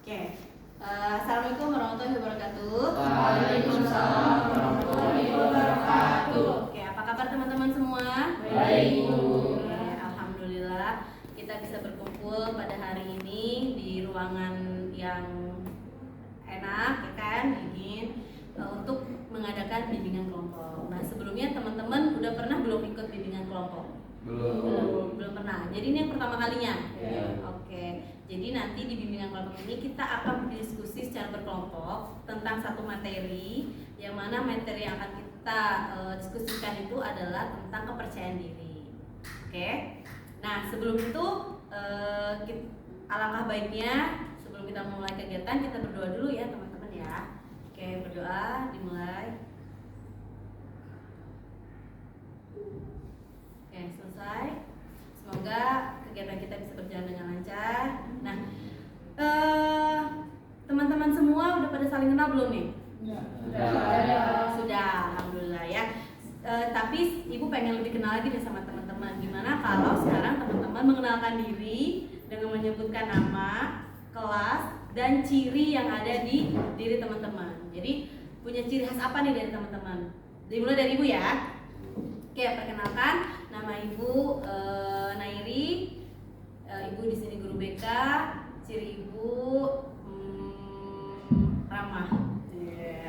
Oke. Assalamualaikum warahmatullahi wabarakatuh. Waalaikumsalam warahmatullahi wabarakatuh. Oke, apa kabar teman-teman semua? Baik, Bu. Oke, alhamdulillah kita bisa berkumpul pada hari ini di ruangan yang enak, ya kan, dingin, untuk mengadakan bimbingan kelompok. Nah, sebelumnya teman-teman udah pernah belum ikut bimbingan kelompok? Belum pernah. Jadi ini yang pertama kalinya. Oke. Jadi nanti di bimbingan kelompok ini kita akan berdiskusi secara berkelompok tentang satu materi, yang mana materi yang akan kita diskusikan itu adalah tentang kepercayaan diri. Oke. Nah, sebelum itu alangkah baiknya sebelum kita mulai kegiatan kita berdoa dulu ya teman-teman ya. Oke, berdoa dimulai. Oke, selesai. Semoga kegiatan kita bisa berjalan dengan lancar. Nah, teman-teman semua udah pada saling kenal belum nih? Sudah, alhamdulillah ya. Tapi ibu pengen lebih kenal lagi deh sama teman-teman. Gimana kalau sekarang teman-teman mengenalkan diri dengan menyebutkan nama, kelas, dan ciri yang ada di diri teman-teman. Jadi punya ciri khas apa nih dari teman-teman? Dimulai dari ibu ya. Oke, perkenalkan, nama ibu Nairi. Ibu di sini guru BK. Ciri ibu ramah.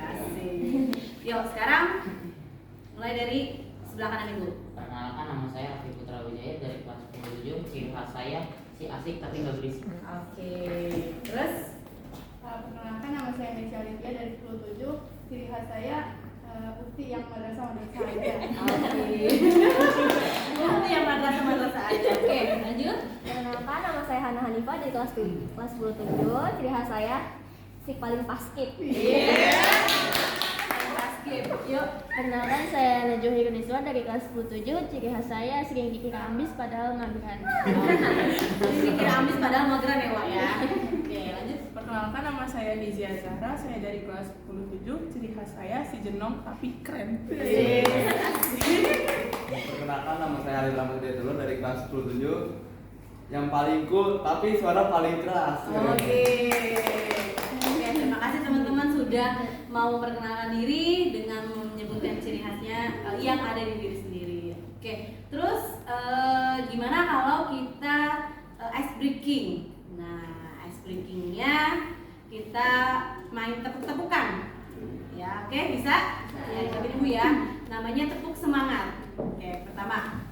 Asik. Yuk, sekarang mulai dari sebelah kanan ibu. Perkenalkan, nama saya Raffi Putra Wijaya dari kelas 17. Ciri khas saya si asik tapi nggak berisik. Oke. Terus? Perkenalkan, nama saya Nesya Lydia dari 17. Ciri khas saya Ukti yang madrasah aja. Oke. Ukti yang madrasah aja. Oke, lanjut. Perkenalkan, nama saya Hana Hanifah dari kelas 17. Ciri khas saya si paling paskib. Paskib. Yuk. Perkenalkan, saya Najuhi Yuniswa dari kelas 17. Ciri khas saya sering dikira ambis padahal mageran. Sering dikira ambis padahal mageran ya, Wak ya. Oke, lanjut. Perkenalkan, nama saya Nizia Zahra, saya dari kelas 17. Ciri khas saya si jenong tapi keren. Perkenalkan, nama saya Ali Ramadhan dulu dari kelas 17. Yang paling cool tapi suara paling keras. Oke. Terima kasih teman-teman sudah mau memperkenalkan diri dengan menyebutkan ciri khasnya yang ada di diri sendiri. Oke. Terus gimana kalau kita ice breaking? Nah, ice breakingnya kita main tepuk-tepukan. Ya, oke, bisa? Ya, coba ibu ya. Namanya tepuk semangat. Oke, pertama.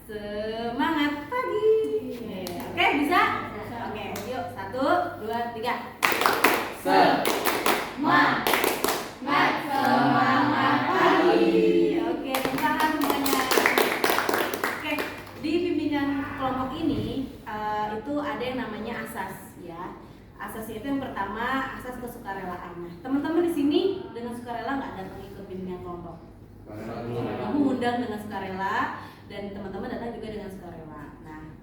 Semangat pagi. Oke, bisa? Oke, yuk 1, 2, 3. Semangat pagi. Oke, tepuk tangan semuanya. Oke, di bimbingan kelompok ini itu ada yang namanya asas ya. Asasnya itu yang pertama asas kesukarelaan. Nah, teman-teman di sini dengan sukarela nggak datang ikut bimbingan kelompok? Kamu undang dengan sukarela dan teman-teman datang juga dengan sukarela. Nah,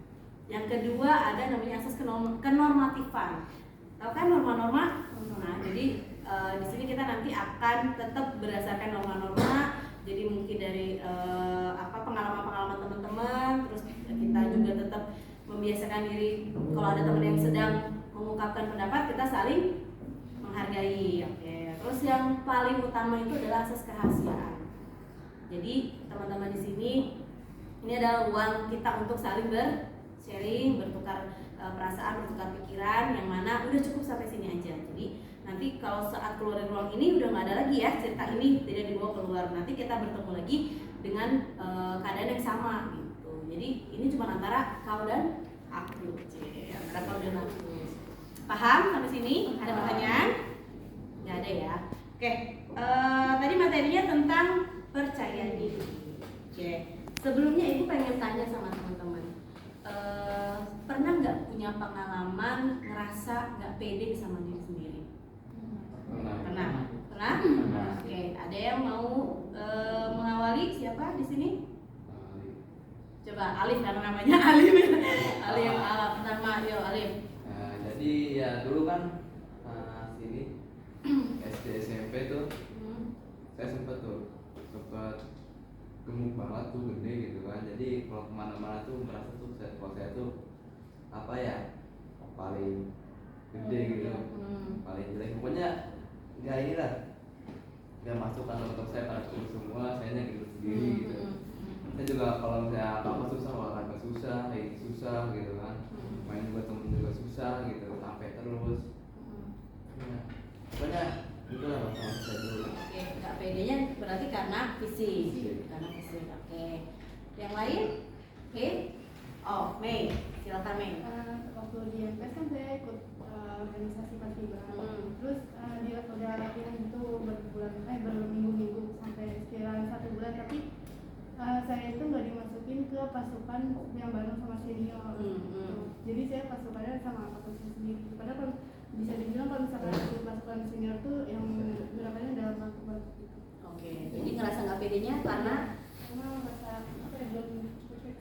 yang kedua ada namanya asas kenormatifan. Tahu kan norma-norma? Nah, jadi di sini kita nanti akan tetap berdasarkan norma-norma. Jadi mungkin dari pengalaman-pengalaman teman-teman, terus kita juga tetap membiasakan diri kalau ada teman yang sedang mengungkapkan pendapat kita saling menghargai. Oke. Terus yang paling utama itu adalah asas kerahasiaan. Jadi teman-teman di sini ini adalah ruang kita untuk saling sharing, bertukar perasaan, bertukar pikiran, yang mana udah cukup sampai sini aja. Jadi nanti kalau saat keluar dari ruang ini udah nggak ada lagi ya cerita ini tidak dibawa keluar. Nanti kita bertemu lagi dengan keadaan yang sama gitu. Jadi ini cuma antara kau dan aku. Antara kau dan aku. Paham sampai sini? Ada pertanyaan? Nggak ada ya. Oke. Tadi materinya tentang percaya diri. Oke. Sebelumnya ibu pengen tanya sama teman-teman, pernah nggak punya pengalaman ngerasa nggak pede sama diri sendiri? Pernah. Oke. Ada yang mau mengawali? Siapa di sini? Coba Alif, karena namanya Alif. Alif, pertama, yo Alif. Jadi ya dulu kan sini SD SMP tuh saya sempet gemuk banget tuh, gede gitu kan. Jadi kalau kemana-mana tuh merasa tuh kalau saya tuh apa ya paling gede gitu, paling jelek. Pokoknya nggak inilah, nggak masuk kantor untuk saya pada kumpul semua, saya gitu sendiri gitu. Saya juga kalau misalnya apa susah, olahraga susah, ini susah gitu kan, main buat temen juga susah gitu, sampai terus. Ya, pokoknya itulah masalah saya dulu. Oke, nggak pedenya berarti karena fisik. Karena fisik. Oke. Yang lain? Oke. Oh, Mei, silakan Mei. Waktu di MPS kan saya ikut organisasi paskibra. Terus dia udah latihan itu berminggu-minggu sampai sekira 1 bulan, tapi saya itu nggak dimasukin ke pasukan yang bareng sama senior. Jadi saya pasukannya sama aku sendiri. Padahal kalau bisa dibilang kalau misalkan ikut pasukan senior tuh yang gerakannya dalam bantu gitu. Oke, jadi ngerasa nggak pedenya karena Merasa apa ya, belum ngikutin.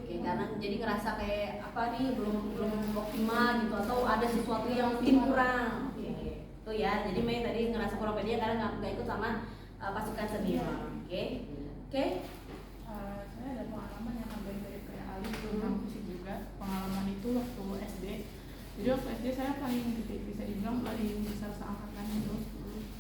Oke, karena jadi ngerasa kayak apa nih belum optimal gitu atau ada sesuatu yang mungkin kurang. Oke, itu ya. Jadi Mei tadi ngerasa kurang pede karena nggak ikut sama pasukan senior. Oke, oke. Saya ada pengalaman yang hampir mirip kayak Ali tentang fisik juga. Pengalaman itu waktu SD. Jadi waktu SD saya paling bisa dibilang paling besar seangkatan itu.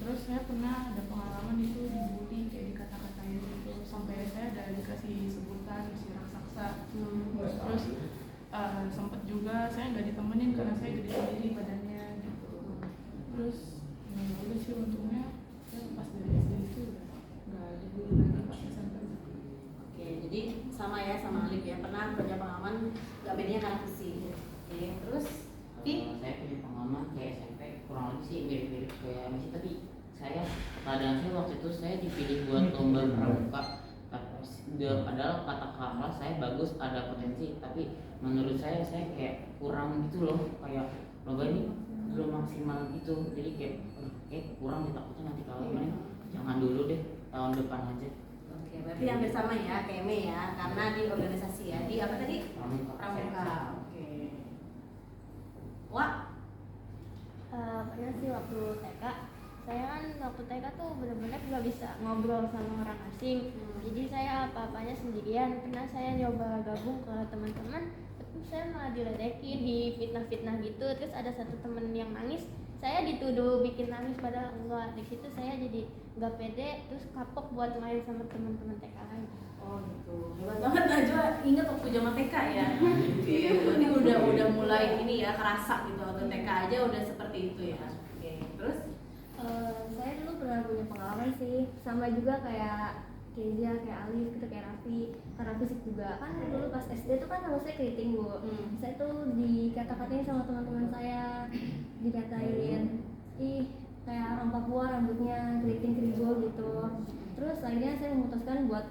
Terus saya pernah ada pengalaman itu dibully, kayak dikata-katain gitu, sampai saya ada dikasih sebutan si raksasa. Terus sempet juga saya nggak ditemenin karena saya gede sendiri badannya gitu. Terus ya udah sih untungnya saya pas dari SD itu udah nggak dibully lagi pas SMP. Oke, jadi sama ya sama Alif ya, pernah punya pengalaman nggak bedanya karena fisik. Oke, terus Saya punya pengalaman kayak SMP kurang lebih sih mirip-mirip kayak Messi, tapi saya keadaan saya waktu itu saya dipilih buat lomba pramuka. Padahal kata kakak saya bagus, ada potensi, tapi menurut saya kayak kurang gitu loh, kayak lomba ini belum maksimal gitu, jadi kayak kurang, takutnya nanti kalau ini jangan dulu deh, tahun depan aja. oke, berarti hampir sama ya kayak Mei ya, karena di organisasi ya, di apa tadi? Pramuka. Oke. Wah, Pernah sih waktu TK, saya kan waktu TK tuh benar-benar nggak bisa ngobrol sama orang asing. Jadi saya apa-apanya sendirian. Pernah saya nyoba gabung ke teman-teman, tapi saya malah diledekin, di fitnah-fitnah gitu. Terus ada satu temen yang nangis, saya dituduh bikin nangis padahal enggak. Di situ saya jadi nggak pede, terus kapok buat main sama teman-teman TK lain. oh gitu, hebat banget Najwa, ingat waktu zaman TK ya. Ini udah mulai ini ya, kerasa gitu, waktu TK aja udah seperti itu ya. Oke, terus? Saya dulu pernah punya pengalaman sih, sama juga kayak Kezia, kayak Alif, gitu, kayak Raffi, karena fisik juga. Kan dulu pas SD tuh kan nama saya keriting bu. Saya tuh dikata-katain sama teman-teman saya, dikatain, ih kayak orang Papua rambutnya keriting keribo gitu. Terus akhirnya saya memutuskan buat,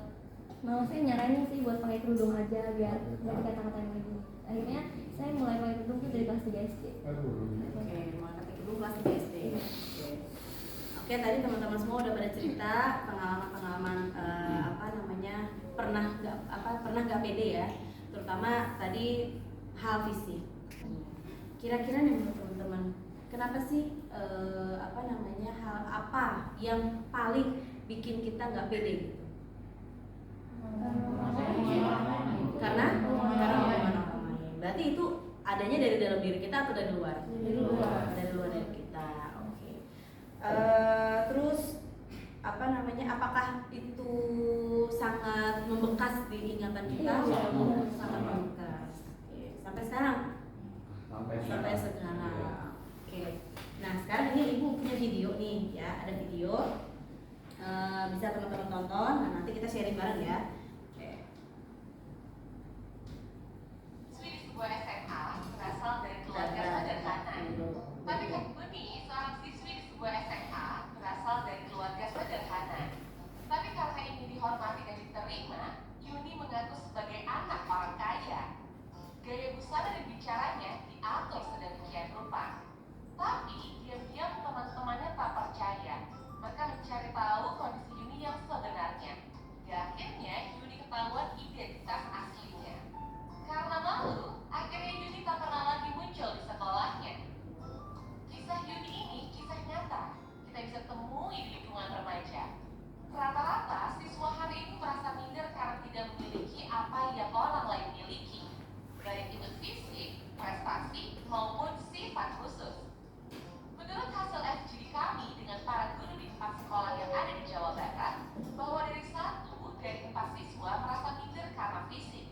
mau saya nyaranin sih buat pakai kerudung aja biar nggak dikata-katain lagi. Akhirnya saya mulai pakai kerudung tuh dari kelas 3 SD. Oke, mulai pakai kerudung kelas 3 SD. Oke, tadi teman-teman semua udah pada cerita pengalaman pernah nggak pede ya, terutama tadi hal fisik. Kira-kira nih menurut teman-teman, kenapa sih hal apa yang paling bikin kita nggak pede gitu? Karena omongan orang lain. Berarti itu adanya dari dalam diri kita atau dari luar? Dari luar dari kita. Oke. Terus apakah itu sangat membekas di ingatan kita? Sangat membekas. Oke. Sampai sekarang. Sampai sekarang. Oke. Nah sekarang ini ibu punya video nih ya, ada video. Bisa teman-teman tonton. Nah nanti kita sharing bareng ya. Sebuah SMA berasal dari keluarga sederhana. Tapi Kak Buni, seorang siswi di sebuah SMA berasal dari keluarga sederhana. Tapi karena ingin dihormati dan diterima, Yuni mengaku sebagai anak orang kaya. Gaya busana dan bicaranya diatur sedemikian rupa. Tapi diam-diam teman-temannya tak percaya. Mereka mencari tahu kondisi Yuni yang sebenarnya. Di akhirnya Yuni ketahuan identitas aslinya. Karena malu, akhirnya Yuni tak pernah lagi muncul di sekolahnya. Kisah Yuni ini kisah nyata. Kita bisa temui di lingkungan remaja. Rata-rata siswa hari ini merasa minder karena tidak memiliki apa yang orang lain miliki, baik itu fisik, maupun sifat khusus. Menurut hasil FGD kami dengan para guru di 4 sekolah yang ada di Jawa Barat, bahwa dari 1 dari 4 siswa merasa minder karena fisik,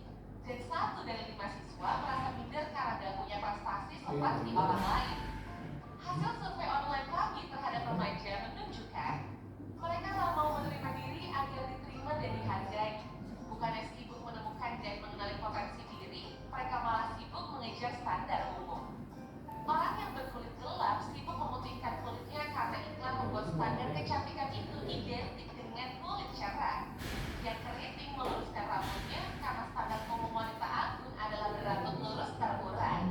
dan 1 dari 5 siswa merasa minder karena gak punya prestasi seperti orang lain. Hasil survei online kami terhadap remaja menunjukkan mereka tak mau menerima diri agar diterima dan dihargai. Bukannya sibuk menemukan dan mengenali potensi diri, mereka malah sibuk mengejar standar umum. Orang yang berkulit gelap sibuk memutihkan kulitnya karena iklan membuat standar kecantikan itu identik dengan kulit cerah. Yang keriting meluruskan rambutnya karena standar umum wanita anggun adalah berambut lurus terurai.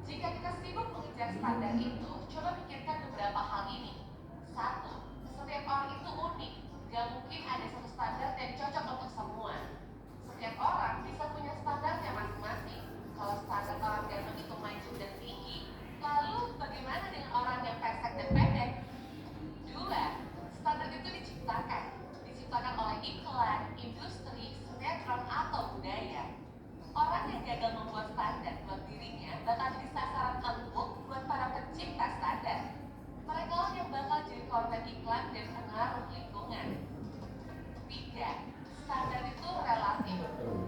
Jika kita sibuk mengejar standar itu, coba pikirkan beberapa hal ini. 1. Setiap orang itu unik. Gak mungkin ada satu standar yang cocok untuk semua. Setiap orang bisa punya standarnya masing-masing. Kalau standar orang ganteng itu maju dan tinggi, lalu bagaimana dengan orang yang pesek dan pendek? 2. Standar itu diciptakan oleh iklan, industri, sinetron, atau budaya. Orang yang gagal membuat standar buat dirinya bakal jadi sasaran empuk buat para pencipta standar. Mereka lah yang bakal jadi korban iklan dan pengaruh lingkungan. 3. Standar itu relatif.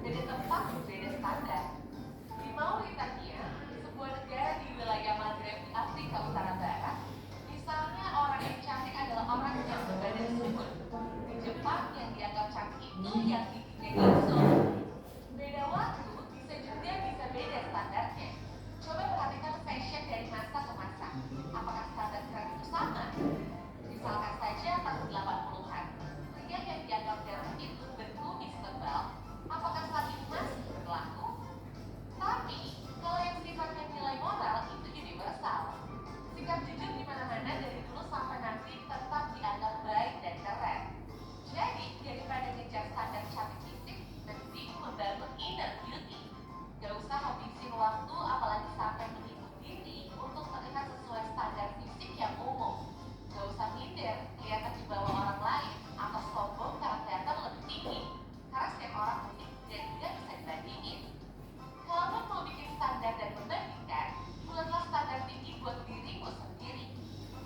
Beda tempat berbeda standar. Di Mauritania, sebuah negara di wilayah Maghreb di Afrika Utara Barat, misalnya orang yang cantik adalah orang yang berbadan subur. Di Jepang yang dianggap cantik itu yang giginya gingsul. Beda waktu bisa beda standarnya. Coba perhatikan fashion dari masa ke masa. Apakah standar keren itu sama? Misalkan saja tahun 80-an, pria yang dianggap ganteng itu berkumis tebal. Apakah saat ini masih berlaku? Tapi, kalau yang sifatnya nilai moral itu universal. Sikap jujur di mana-mana dari dulu sampai nanti tetap dianggap baik dan keren. Jadi, daripada ngejar standar cantik fisik, mending membangun inner beauty. Gak usah habisin waktu apalagi sampai menipu diri untuk terlihat sesuai standar fisik yang umum. Gak usah minder, kelihatan di bawah orang lain, atau sombong karena kelihatan lebih tinggi. Karena setiap orang unik dan tidak bisa dibandingin. Kalau mau bikin standar dan membandingkan, buatlah standar tinggi buat dirimu sendiri.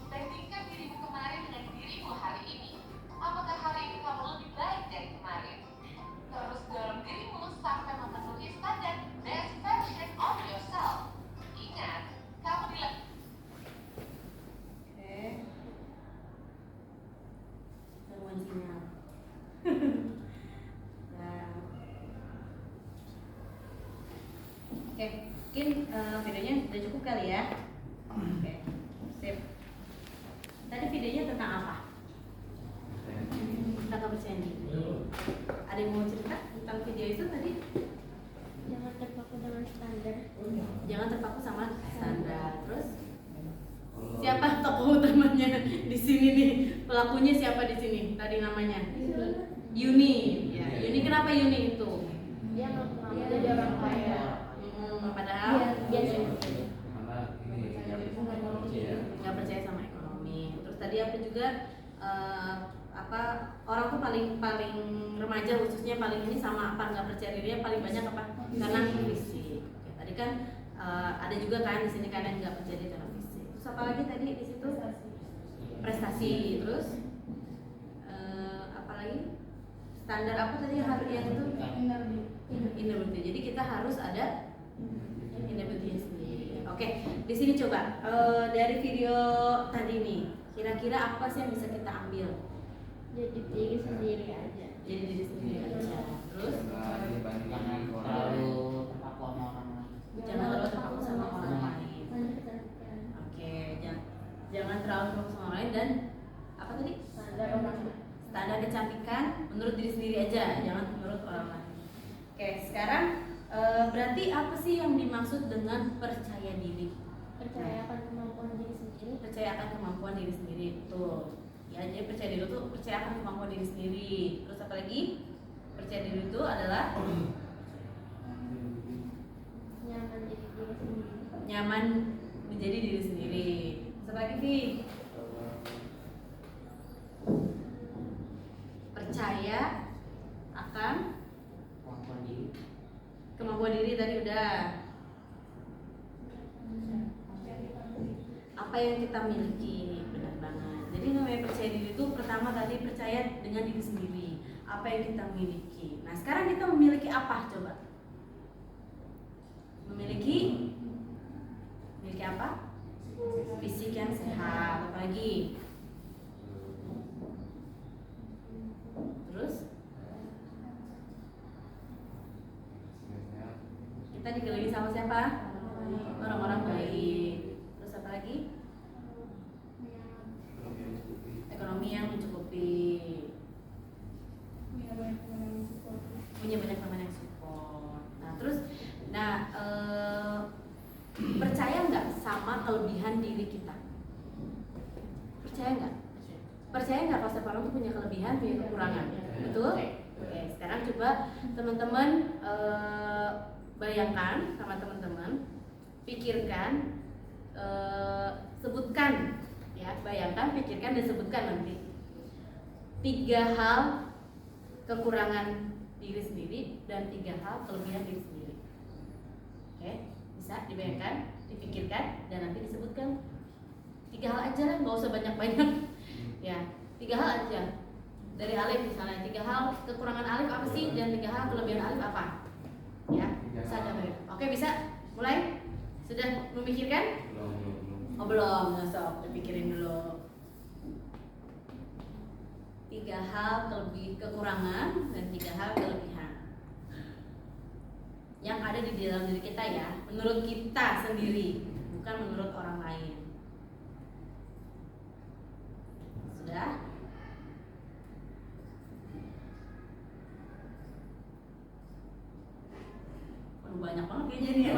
Bandingkan dirimu kemarin dengan dirimu hari ini. Apakah hari ini kamu lebih baik dari kemarin? Terus dorong dirimu sampai memenuhi standar best version of yourself. Ingat, kamu Gangguan sinyal. Nah. Oke, mungkin videonya sudah cukup kali ya. Oke, sip. Tadi videonya tentang apa? Tentang kepercayaan diri. Ada yang mau cerita tentang video itu tadi? Jangan terpaku dengan standar. Jangan terpaku sama standar. Terus siapa tokoh utamanya di sini nih? Pelakunya siapa di sini? Tadi namanya Yuni. Ya, Yuni kenapa Yuni itu? Dia nggak mau Jadi orang kaya. Padahal biasa. Karena ini nggak percaya sama ekonomi. Terus tadi apa juga orang tuh paling remaja khususnya paling ini sama apa nggak percaya dirinya paling banyak apa karena fisik. Oke, tadi kan ada juga kan di sini kan yang nggak percaya diri karena fisik. Terus apa lagi tadi di situ prestasi. Terus apa lagi standar apa tadi yang itu inner beauty. Jadi kita harus ada inner beauty sendiri. Oke, di sini coba dari video tadi nih kira-kira apa sih yang bisa kita ambil? Jadi diri sendiri aja. Jadi diri sendiri aja. Terus nggak dibandingkan Jangan dengan orang terlalu lain. terpaku sama orang lain. jangan terlalu terpaku sama orang lain. Standar kecantikan. Oke, jangan terlalu terpaku sama orang lain dan apa tadi? Standar kecantikan menurut diri sendiri aja, jangan menurut orang lain. Oke, sekarang berarti apa sih yang dimaksud dengan percaya diri? Percaya akan kemampuan diri sendiri. Percaya akan kemampuan diri sendiri, betul. Ya, jadi percaya diri itu percaya akan kemampuan diri sendiri. Terus apa lagi? Percaya diri itu adalah Nyaman jadi diri sendiri. nyaman menjadi diri sendiri. Terus apa lagi, Vi? Percaya akan Kemampuan diri. kemampuan diri tadi udah. apa yang kita miliki. Benar banget. Jadi namanya percaya diri itu pertama tadi percaya dengan diri sendiri, apa yang kita miliki. Nah sekarang kita memiliki apa coba? Memiliki apa? Fisik yang sehat, apalagi? Terus kita dikelilingi sama siapa? Orang-orang baik. Terus apa lagi? Ekonomi yang mencukupi. Punya banyak teman yang support. Nah terus, percaya nggak sama kelebihan diri kita? Percaya nggak? Percaya nggak kalau setiap orang tuh punya kelebihan, punya kekurangan? Betul? Oke, sekarang coba teman-teman bayangkan sama teman-teman, pikirkan, sebutkan, ya, bayangkan, pikirkan dan sebutkan nanti 3 hal kekurangan diri sendiri dan 3 hal kelebihan diri sendiri. Oke, bisa dibayangkan, dipikirkan dan nanti disebutkan 3 hal aja lah, nggak usah banyak-banyak. Ya, 3 hal aja. Dari Alif misalnya, 3 hal kekurangan Alif apa sih dan 3 hal kelebihan Alif apa? Ya, bisa dengerin. Oke, bisa mulai? Sudah memikirkan? Belum. Oh belum, sok dipikirin dulu. 3 hal kekurangan dan 3 hal kelebihan yang ada di dalam diri kita ya, menurut kita sendiri, bukan menurut orang lain. Sudah? Waduh, banyak banget kayaknya nih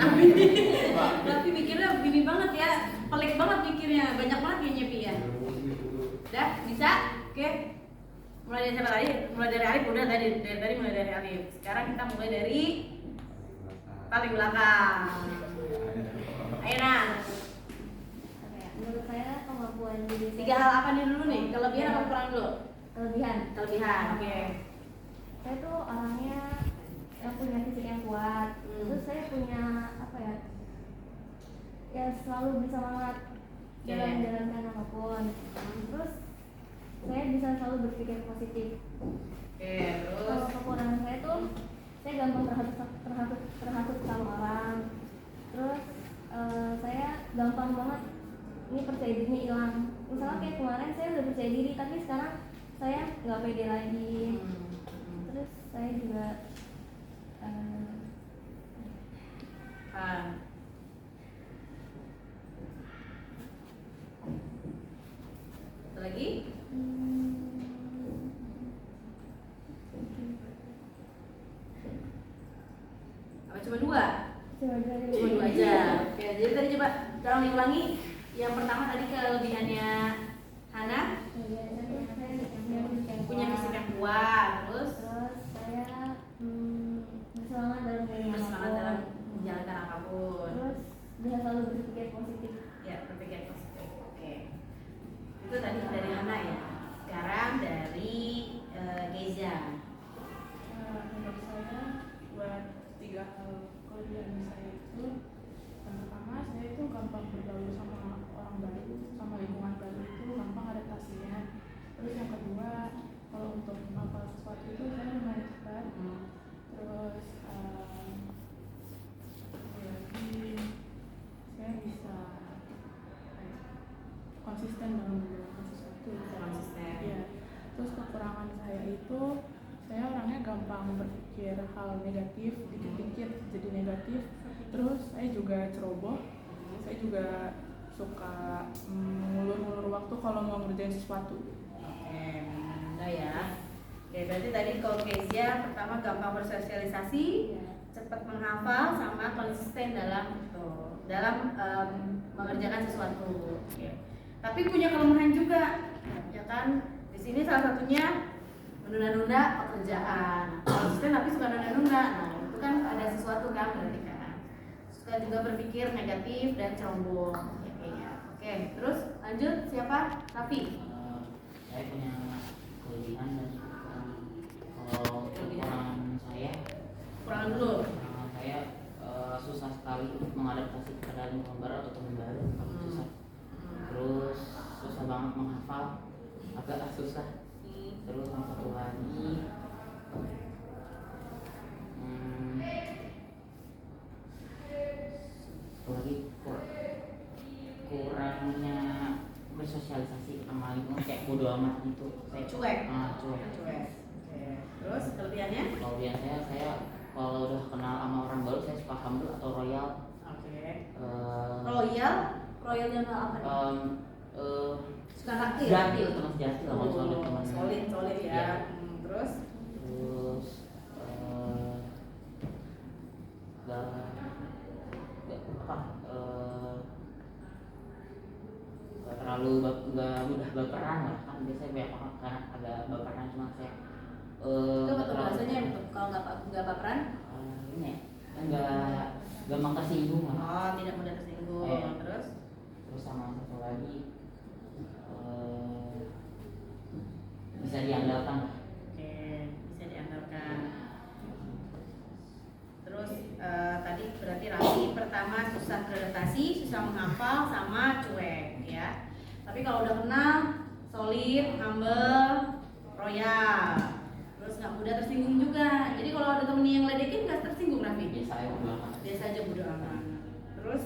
Tapi mikirnya gini banget ya, pelik banget mikirnya, banyak banget kayaknya Pi ya. Udah, bisa? Oke. Mulai dari siapa tadi? Mulai dari Alif, udah tadi mulai dari Alif. Sekarang kita mulai dari paling belakang. Ayo Nah. Menurut saya kemampuan diri 3 hal apa nih dulu nih? Kelebihan apa kurang dulu? Kelebihan. Oke. Saya tuh orangnya yang punya fisik yang kuat. Terus saya punya apa ya? Ya selalu bersemangat dalam menjalankan apapun. Terus saya bisa selalu berpikir positif. Terus Kalau kekurangan saya tuh saya gampang terhasut sama orang. Terus saya gampang banget ini percaya dirinya hilang. Misalnya kayak kemarin saya udah percaya diri, tapi sekarang saya nggak pede lagi. Terus saya juga satu lagi? Apa cuma 2? Cuma 2 aja. Oke, jadi tadi coba tolong diulangi. Yang pertama tadi kelebihannya Hana punya fisik yang kuat. Terus saya bersemangat dalam menjalankan apapun. Terus bisa selalu berpikir positif. Ya, berpikir positif. Oke. Itu tadi dari Hana ya. Sekarang dari Geza. Menurut saya buat 3 hal kelebihan saya itu, yang pertama saya itu gampang bergaul sama orang baru, sama lingkungan baru itu gampang adaptasinya. Terus yang kedua, kalau untuk menghafal sesuatu itu saya lumayan cepat. Terus lagi saya bisa konsisten dalam menjalankan sesuatu. Konsisten. Ya. Terus kekurangan saya itu saya orangnya gampang berpikir hal negatif, dikit-dikit jadi negatif. Terus saya juga ceroboh, saya juga suka ngulur-ngulur waktu kalau mau ngerjain sesuatu. Oke, udah ya. Oke, berarti tadi kalau Kezia pertama gampang bersosialisasi, cepat menghafal, sama konsisten dalam mengerjakan sesuatu. Oke. Tapi punya kelemahan juga, ya kan? Di sini salah satunya menunda-nunda pekerjaan. Konsisten tapi suka nunda-nunda. Nah, itu kan ada sesuatu kan berarti kan. Suka juga berpikir negatif dan ceroboh. Oke, terus lanjut siapa? Raffi. Saya punya kelebihan dan kekurangan. Kalau kekurangan saya, Kekurangan dulu. saya susah sekali untuk mengadaptasi kepada lingkungan baru atau teman baru. Susah. terus susah banget menghafal, agak susah. Terus yang satu lagi kurangnya bersosialisasi sama lingkungan, kayak bodo amat gitu. Saya Cuek. cuek. Cuek. Oke. Terus kelebihannya? Kalau biasanya saya kalau udah kenal sama orang baru saya suka humble atau royal. Oke. Eh, Royalnya apa nih? Suka naktir. Sejati lah, teman sejati lah kalau soal teman. Solid ya. Iya. Terus Terus nggak terlalu nggak mudah baperan lah, kan biasanya banyak orang karena agak baperan, cuma saya itu apa tuh bahasanya kalau nggak baperan? ini ya, nggak gampang tersinggung lah. Oh, tidak mudah tersinggung. Iya. Terus Sama satu lagi bisa diandalkan. oke, bisa diandalkan. Terus tadi berarti Raffi pertama susah beradaptasi, susah menghafal, sama cuek ya. Tapi kalau udah kenal, solid, humble, royal. Terus nggak mudah tersinggung juga. Jadi kalau ada temennya yang ledekin nggak tersinggung Raffi? Biasa ya udah. Biasa aja bodo amat. Terus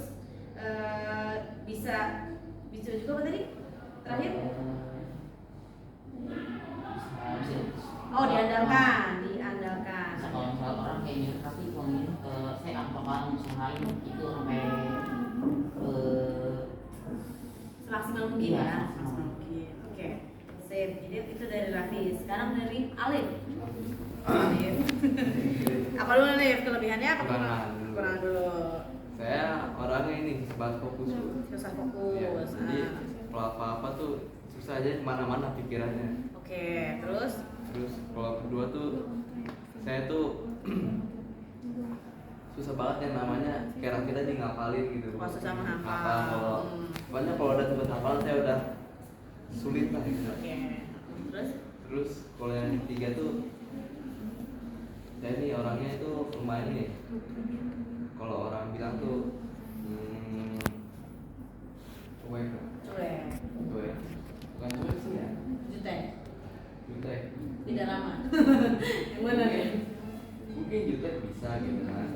bisa juga apa tadi? Terakhir? Oh, diandalkan. Bisa kalau misalnya orang kayak nyuruh tapi kalau nyuruh ke saya apakah usahain itu sampai Semaksimal mungkin Iya, ya. semaksimal. Semaksimal mungkin. Oke. Sip. Jadi itu dari Raffi. Sekarang dari Alif. Alif. Apa dulu Alif? Kelebihannya apa? Kurang dulu. Saya orangnya ini susah fokus Bu. Susah fokus. Ya, jadi kalau apa-apa tuh susah aja kemana-mana pikirannya. Oke. Terus Kalau kedua tuh saya tuh susah banget yang namanya kayak kita di ngapalin gitu. Oh, susah menghafal. Kalau banyak kalau udah tempat hafal saya udah sulit lah gitu. Oke. Terus kalau yang ketiga tuh saya ini orangnya itu lumayan nih. Kalau orang bilang tuh cuek. Bukan cuek sih ya. Jutek. Tidak lama. Yang mana nih? Mungkin jutek bisa gitu kan.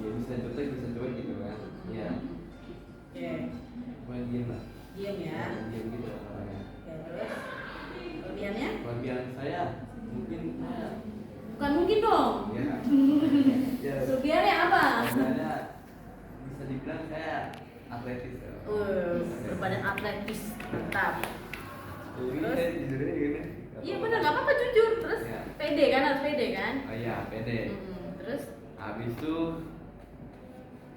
Ya bisa jutek bisa cuek gitu kan. Ya. Oke. Main diem lah. Diam ya. Diem gitu orangnya. Oke, terus kelebihannya? Kelebihan saya mungkin saya Bukan mungkin dong. ya. Ya. Kelebihannya apa? Sebenarnya bisa dibilang saya atletis ya. Berbadan atletis, mantap. Ini saya jujurnya gini. Iya benar, nggak apa-apa jujur. Terus Ya. pede kan, harus pede kan? Oh iya, pede. Terus Habis itu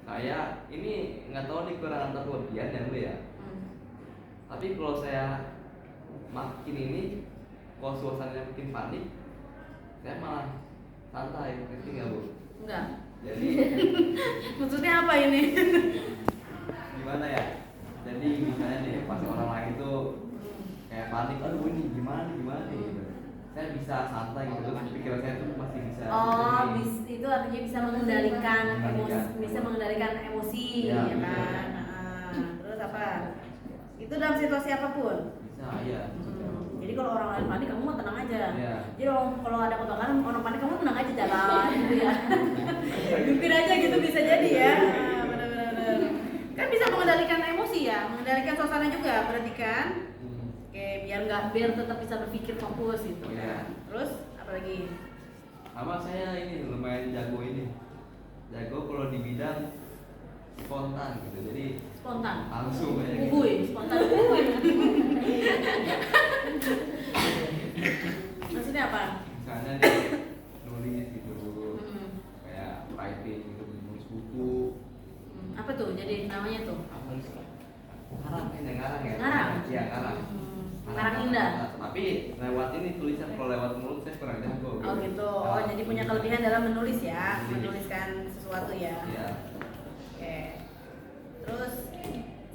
saya ini nggak tahu nih kurang atau kelebihan ya Bu ya. Tapi kalau saya makin ini, kalau suasananya makin panik, saya malah santai, ngerti nggak Bu? enggak. Jadi Maksudnya apa ini? gimana ya? Jadi misalnya nih pas orang lain tuh kayak panik, aduh ini gimana nih gitu. Saya bisa santai gitu, terus pikiran saya tuh masih bisa. Itu artinya bisa mengendalikan emosi, Mengendalikan. bisa mengendalikan emosi, Ya, ya kan? Terus apa? Itu dalam situasi apapun. Bisa, ya. Jadi kalau orang lain panik, kamu mah tenang aja. Iya. Jadi kalau ada kebakaran, orang panik kamu tenang aja jalan, gitu ya. Jupir aja gitu bisa jadi ya. Benar-benar. Kan bisa mengendalikan emosi ya, mengendalikan suasana juga, berarti kan? Oke, biar tetap bisa berpikir fokus gitu. Iya. Terus apa lagi? Sama saya ini lumayan jago ini. Jago kalau di bidang spontan gitu. Jadi Spontan. langsung aja gitu. Uhuy, spontan uhuy. Maksudnya apa? Misalnya nih nulis gitu. Kayak writing gitu, nulis buku. Apa tuh? Jadi namanya tuh? Apa sih? Ngarang ya? Ngarang? Iya, ngarang. Ngarang indah. Tapi lewat ini tulisan, kalau lewat mulut saya kurang jago. Oh gitu. Oh, jadi punya kelebihan dalam menulis ya, menuliskan sesuatu ya. Iya. Oke. Terus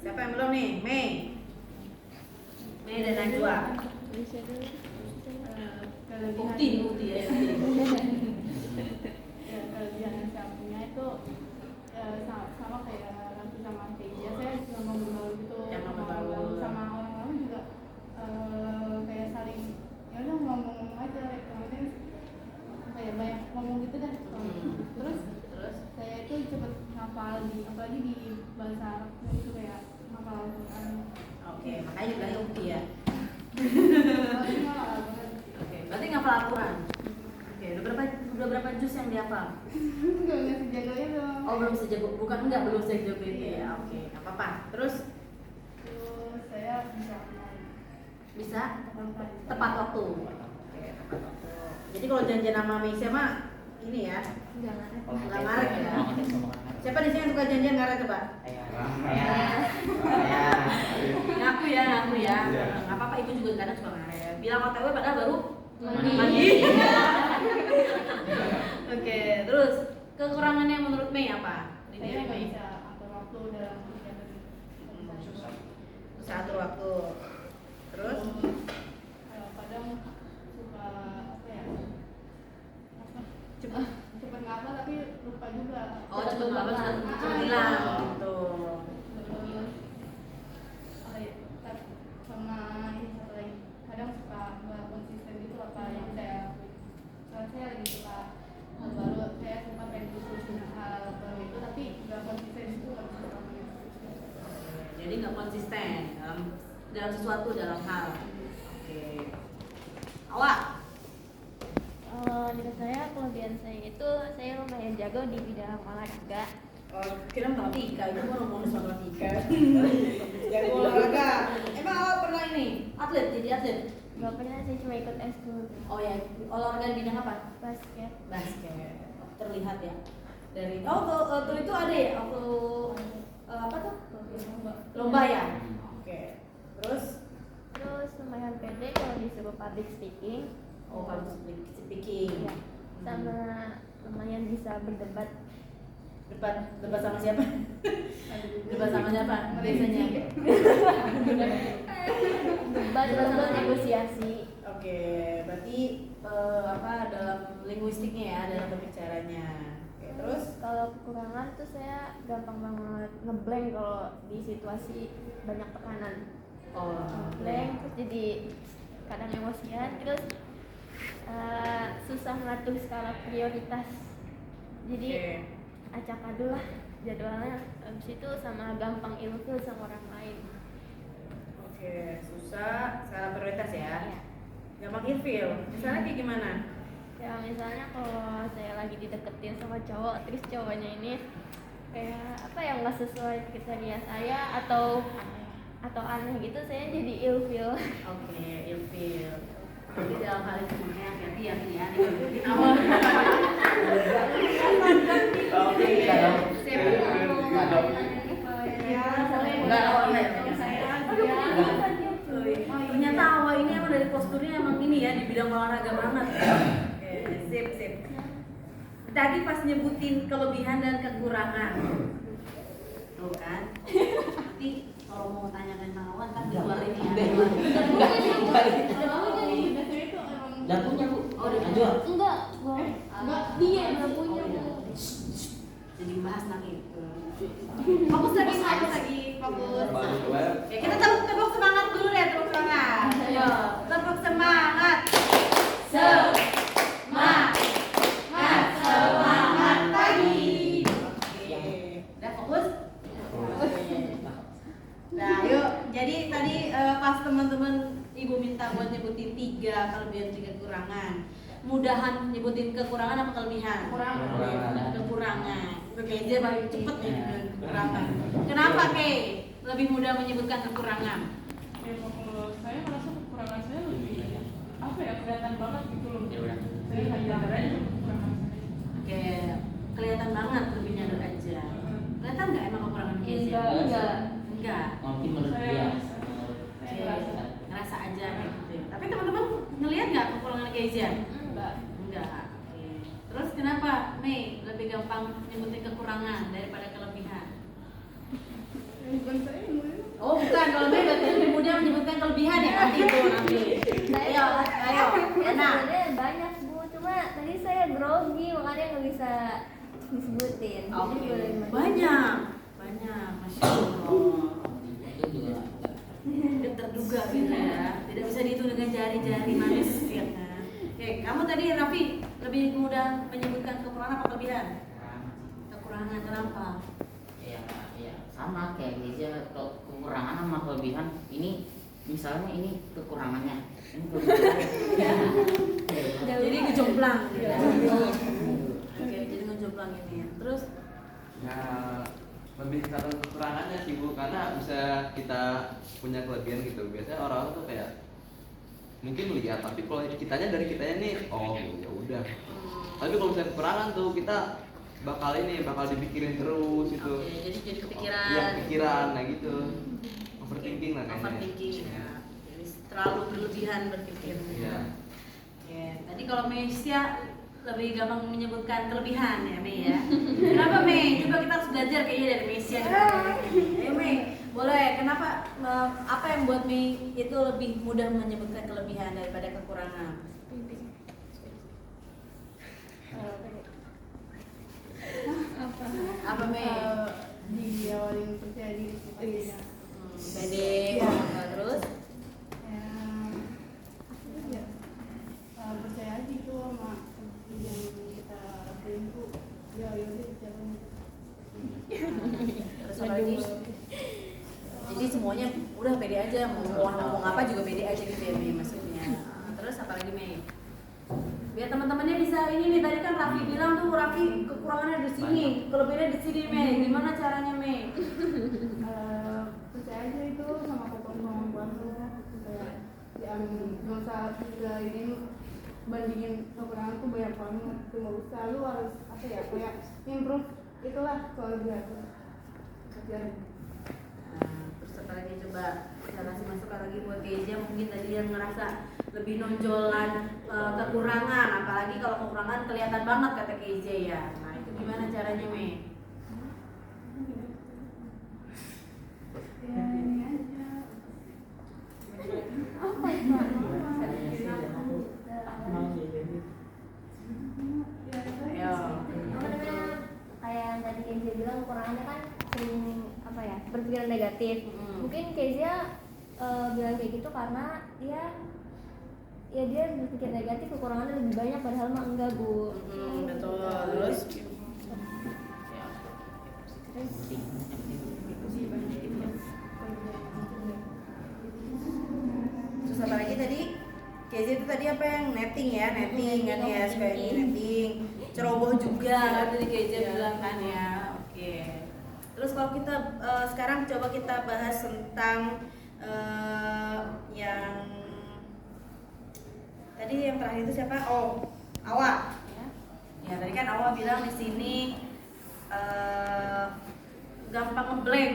siapa yang belum nih? Mei dan Najwa. Bukti ya. Ya, kelebihan yang saya punya itu sama kayak Raffi sama Keija, saya gampang bergaul gitu. Gampang bergaul. hafal di apalagi di bahasa Arab itu kayak hafal Al-Quran. Oke, makanya dibilangnya ukti ya. Apalagi malah banget. Oke, berarti ngapal Al-Quran. Oke, udah berapa juz yang dihafal? Nggak sejago itu. Oh, belum sejago, belum sejago itu ya. Oke, nggak apa-apa. Terus Saya bisa hafal. bisa tepat waktu. Oke, tepat waktu. Jadi kalau janjian sama Meisha mah ini ya, Jangan. nggak ngaret ya. Siapa di sini yang suka janjian ngaret coba? Ngaku ya. Nggak apa-apa, ibu juga kadang suka ngaret. Bilang OTW padahal baru mandi. Oke, terus kekurangannya menurut Mei apa? Di Saya diri nggak Mei. bisa atur waktu dalam kegiatan Bisa atur waktu. Terus kadang suka apa ya cepet. cepet ngapal tapi lupa juga. Oh, cepet banget, cepet hilang gitu. Terus sama ini satu lagi, kadang suka nggak konsisten gitu apa yang saya soalnya saya lagi suka hal baru, saya suka pengen diskusi hal baru itu tapi nggak konsisten itu nggak bisa selamanya. Jadi nggak konsisten dalam sesuatu, dalam hal. Oke. Awak. Dari saya kelebihan saya itu saya lumayan jago di bidang olahraga. Kira matematika, itu mau ngomong matematika. Jago olahraga. Emang awak pernah ini jadi atlet? Gak pernah, saya cuma ikut eskul Oh ya, olahraga di bidang apa? basket. Basket. Terlihat ya. Dari waktu itu ada ya waktu apa tuh? Lomba ya. Oke. Terus Lumayan pede kalau disuruh public speaking. oh public speaking. Ya. Sama lumayan bisa berdebat. Debat sama siapa? Debat sama siapa? Biasanya. Debat sama negosiasi. Oke, berarti dalam linguistiknya ya, dalam berbicaranya. Oke, terus Kalau kekurangan tuh saya gampang banget ngeblank kalau di situasi banyak tekanan. Ngeblank terus jadi kadang emosian, terus susah ngatur skala prioritas. Jadi acak adu lah jadwalnya, habis itu sama gampang ilfil sama orang lain. Oke, susah skala prioritas ya. Iya. Gampang ilfil. Misalnya kayak gimana? Ya misalnya kalau saya lagi dideketin sama cowok, terus cowoknya ini kayak apa yang nggak sesuai kriteria saya atau aneh gitu, saya jadi ilfil. Oke, ilfil. Jadi dalam hal itu semuanya hati-hati ya, diikutin awal. Oke, sip. Ternyata awal ini emang dari posturnya emang ini ya, di bidang olahraga banget. Oke, sip. Tadi pas nyebutin kelebihan dan kekurangan, tuh kan? Nanti kalau mau tanya tentang awal, ntar di luar ini ya. Udah punya bu? Oh, udah lanjut. Enggak, dia nggak punya bu. Jadi bahas lagi. Fokus lagi. Ya, kita tepuk semangat dulu deh, tepuk semangat. Ayo, tepuk semangat. Semangat pagi. Oke, udah fokus? Nah, yuk. Jadi tadi pas teman-teman ibu minta buat nyebutin 3 kelebihan 3 kekurangan. Mudahan nyebutin kekurangan apa kelebihan? Kekurangan. Oke, dia paling cepet nih kekurangan. Kenapa Kay lebih mudah menyebutkan kekurangan? Ya kalau saya merasa kekurangan saya lebih apa ya, kelihatan banget gitu loh. Saya hanya aja kekurangan saya. Oke, kelihatan banget lebih nyadar aja. Kelihatan nggak emang kekurangan Kay? Enggak. Mungkin menurut dia. Saya merasa Ngerasa aja kayak gitu ya. Tapi teman-teman ngelihat nggak kekurangan Kezia? enggak. Enggak. Oke. Terus kenapa Mei lebih gampang nyebutin kekurangan daripada kelebihan? Bukan saya yang mulai. Oh bukan, kalau Mei berarti lebih mudah menyebutkan kelebihan ya nanti itu nanti. Ayo, Ya nah. sebenarnya banyak bu, cuma tadi saya grogi makanya nggak bisa disebutin. Jadi Oke. boleh Banyak, masya Allah. Itu juga. Tidak terduga gitu ya. Tidak bisa dihitung dengan jari-jari manis ya kan. Oke, kamu tadi Raffi lebih mudah menyebutkan kekurangan apa kelebihan? Kekurangan kenapa? sama kayak Reza, kekurangan sama kelebihan ini, misalnya ini kekurangannya, ini kelebihannya. Jadi ngejomplang. Oke, jadi ngejomplang ini. Terus Ya lebih karena kekurangannya sih Bu, karena bisa kita punya kelebihan gitu. Biasanya orang-orang tuh kayak mungkin melihat, tapi kalau kitanya dari kitanya nih, oh ya udah. Tapi kalau misalnya kekurangan tuh kita bakal dipikirin terus gitu. oke, jadi kepikiran. Iya, pikiran nah gitu. Overthinking lah kayaknya. Overthinking ya. Jadi terlalu berlebihan berpikir. Iya. Oke, tadi kalau Mesia lebih gampang menyebutkan kelebihan ya Mei ya. Kenapa Mei? Coba kita harus belajar kayaknya dari Mesia. Ayo Mei, boleh. Kenapa? Apa yang buat Mei itu lebih mudah menyebutkan kelebihan daripada kekurangan? Apa Mei? Diawali percaya diri sih pastinya. Pede. Iya. Terus? Ya, percaya aja itu sama yang kita lakuin tuh. Ya udah jalan. Terus apa lagi? Jadi semuanya udah pede aja, mau ngomong apa juga pede aja gitu ya Mei maksudnya. Terus apa lagi Mei? Biar teman-temannya bisa ini nih, tadi kan Raffi bilang tuh Raffi kekurangannya di sini, kelebihannya di sini Mei. Gimana caranya Mei? Percaya aja itu sama kemampuan lu kayak yang nggak usah juga ini bandingin kekurangan tuh banyak banget tuh, nggak usah, lu harus apa ya kayak improve itulah kelebihan tuh. Terus apa lagi coba kita kasih masukan lagi buat Keja, mungkin tadi yang ngerasa lebih nonjolan kekurangan, apalagi kalau kekurangan kelihatan banget kata Keja ya. Nah itu gimana caranya Mei? Ya ini aja. Apa itu? Ayo. Apa namanya, kayak yang tadi Kezia bilang kekurangannya kan sering apa ya, berpikiran negatif. Mungkin Kezia bilang kayak gitu karena dia berpikir negatif, kekurangannya lebih banyak padahal mah enggak Bu. Betul. Terus terus apa lagi tadi? Kezia itu tadi apa yang netting ya, netting kan ya, suka ini netting, ceroboh juga kan tadi Kezia bilang kan ya. Oke. Terus kalau kita sekarang coba kita bahas tentang yang tadi yang terakhir itu siapa? Oh, Awa. Ya tadi kan Awa bilang di sini gampang ngeblank.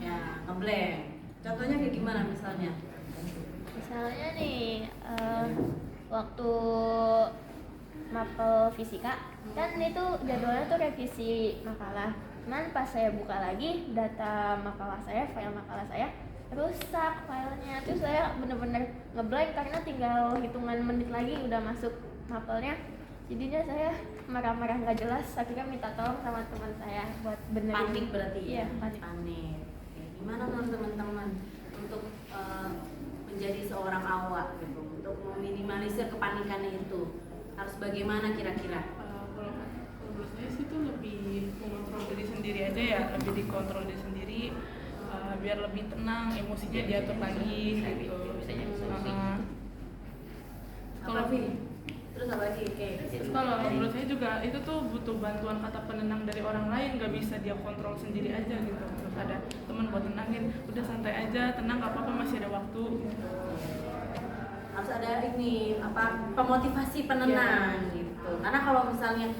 Ya, ngeblank. Contohnya kayak gimana misalnya? Misalnya nih waktu mapel fisika kan itu jadwalnya tuh revisi makalah. Cuman pas saya buka lagi data makalah saya, file makalah saya rusak filenya. Terus saya bener-bener ngeblank karena tinggal hitungan menit lagi udah masuk mapelnya. Jadinya saya marah-marah nggak jelas, akhirnya minta tolong sama teman saya buat benerin. Panik berarti ya? Iya, panik. Oke. Gimana menurut teman-teman untuk menjadi seorang awak gitu, untuk meminimalisir kepanikannya itu harus bagaimana kira-kira? Kalau menurut saya sih itu lebih mengontrol diri sendiri aja ya, lebih dikontrol diri sendiri, biar lebih tenang, emosinya diatur lagi gitu. Apa Vi? Terus apa lagi? Oke. Terus kalau menurut saya juga itu tuh butuh bantuan kata penenang dari orang lain, nggak bisa dia kontrol sendiri aja gitu. Terus ada teman buat tenangin, udah santai aja, tenang, nggak apa-apa, masih ada waktu. Harus ada ini pemotivasi penenang gitu. Karena kalau misalnya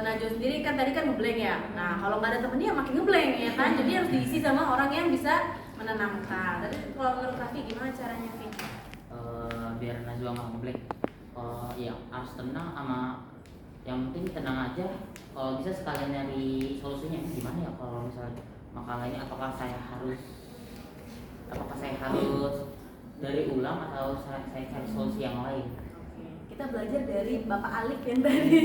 Najwa sendiri kan tadi kan ngeblank ya. Nah kalau nggak ada temennya makin ngeblank ya kan. Jadi harus diisi sama orang yang bisa menenangkan. Tapi kalau menurut Raffi gimana caranya Vi? Biar Najwa nggak ngeblank, ya harus tenang, sama yang penting tenang aja. Kalau bisa sekalian nyari solusinya gimana ya, kalau misalnya makalah ini apakah saya harus dari ulang atau saya cari solusi yang lain. Kita belajar dari Bapak Alif yang tadi,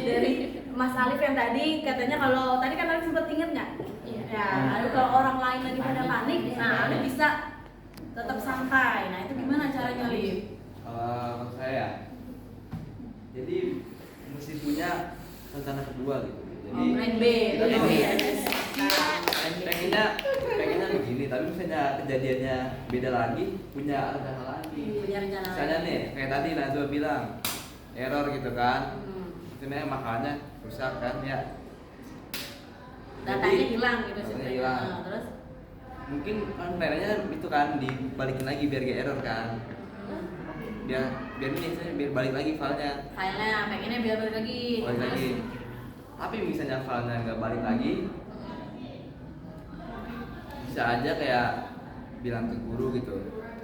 dari Mas Alif yang tadi katanya kalau tadi kan Alif sempat inget nggak? Iya. Ya, Alif kalau orang lain lagi pada panik, nah Alif bisa tetap santai. Nah itu gimana caranya Alif? Kalau saya, jadi mesti punya rencana kedua gitu. Jadi Plan B. kita Plan B. pengennya misalnya kejadiannya beda lagi, punya rencana lagi. Punya rencana Misalnya lagi. nih, kayak tadi Najwa bilang error gitu kan, sebenarnya makalnya rusak kan ya. Datanya hilang gitu datanya ceritanya. hilang. Terus Mungkin kan plannya itu kan dibalikin lagi biar gak error kan. Biar biar balik lagi filenya. filenya pengennya biar balik lagi. Balik Terus, lagi. Tapi misalnya filenya nggak balik lagi, bisa aja kayak bilang ke guru gitu.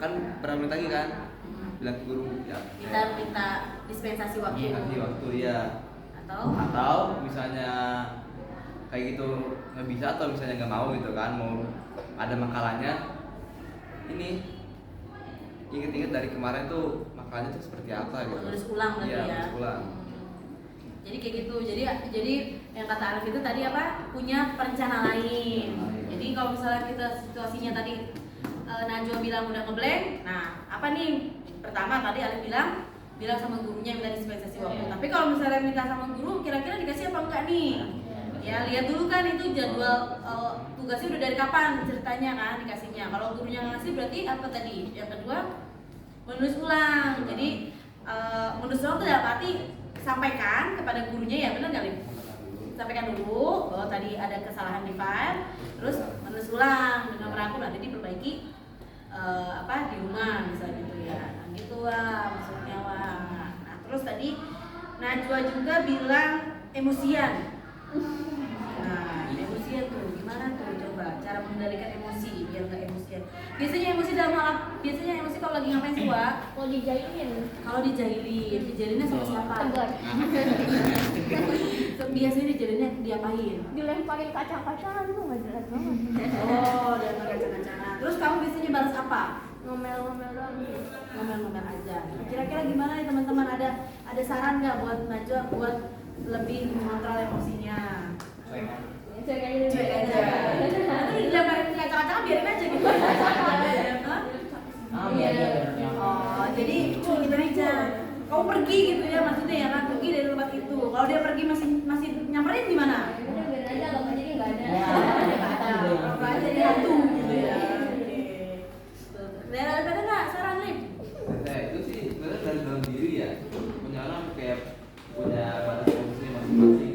Kan pernah minta lagi kan? Bilang ke guru ya. minta dispensasi waktu. Nanti waktu ya. Atau Misalnya kayak gitu nggak bisa atau misalnya nggak mau gitu kan, mau ada makalahnya ini inget-inget dari kemarin tuh makalahnya tuh seperti apa gitu. menulis ulang berarti Iya, ya. menulis ulang. Jadi kayak gitu. Jadi yang kata Arif itu tadi apa? Punya perencana lain. Jadi kalau misalnya kita situasinya tadi Najwa bilang udah ngeblank, nah apa nih? Pertama tadi Arif bilang sama gurunya minta dispensasi waktu. Tapi kalau misalnya minta sama guru, kira-kira dikasih apa enggak nih? Ya lihat dulu kan itu jadwal tugasnya udah dari kapan ceritanya kan dikasihnya. Kalau gurunya ngasih berarti apa tadi? Yang kedua menulis ulang. Jadi menulis ulang itu dalam arti sampaikan kepada gurunya ya, benar nggak Lim? Sampaikan dulu bahwa tadi ada kesalahan di file, terus menulis ulang dengan merangkum nanti diperbaiki di rumah misalnya gitu ya. Nah, gitu wah maksudnya wah. Nah terus tadi Najwa juga bilang emosian. Nah, emosian tuh gimana tuh? Coba cara mengendalikan emosi biar nggak emosian. Biasanya emosi kalau lagi ngapain sih, Wak? Mau dijailin. Kalau dijailinnya sama siapa? Tegar. Biasanya dijailinnya diapain? Dilemparin kacang-kacangan tuh nggak jelas banget. Oh, dia pakai kacang-kacangan. Terus kamu biasanya balas apa? Ngomel-ngomel doang. Ngomel-ngomel aja. Kira-kira gimana nih teman-teman, ada saran nggak buat Najwa buat lebih mengontrol emosinya? Cuek aja. Nanti dilemparin kacang-kacangan biarin aja gitu. Hah? Iya. Oh, jadi cuekin aja. Kamu pergi gitu ya maksudnya ya kan, pergi dari tempat itu. Kalau dia pergi masih nyamperin gimana? Udah biarin aja, kalau jadi nggak ada. Apa aja dia hantu gitu ya. Ada nggak saran nih? Nah itu sih sebenarnya dari dalam diri ya, punya orang kayak punya batas emosi masing-masing.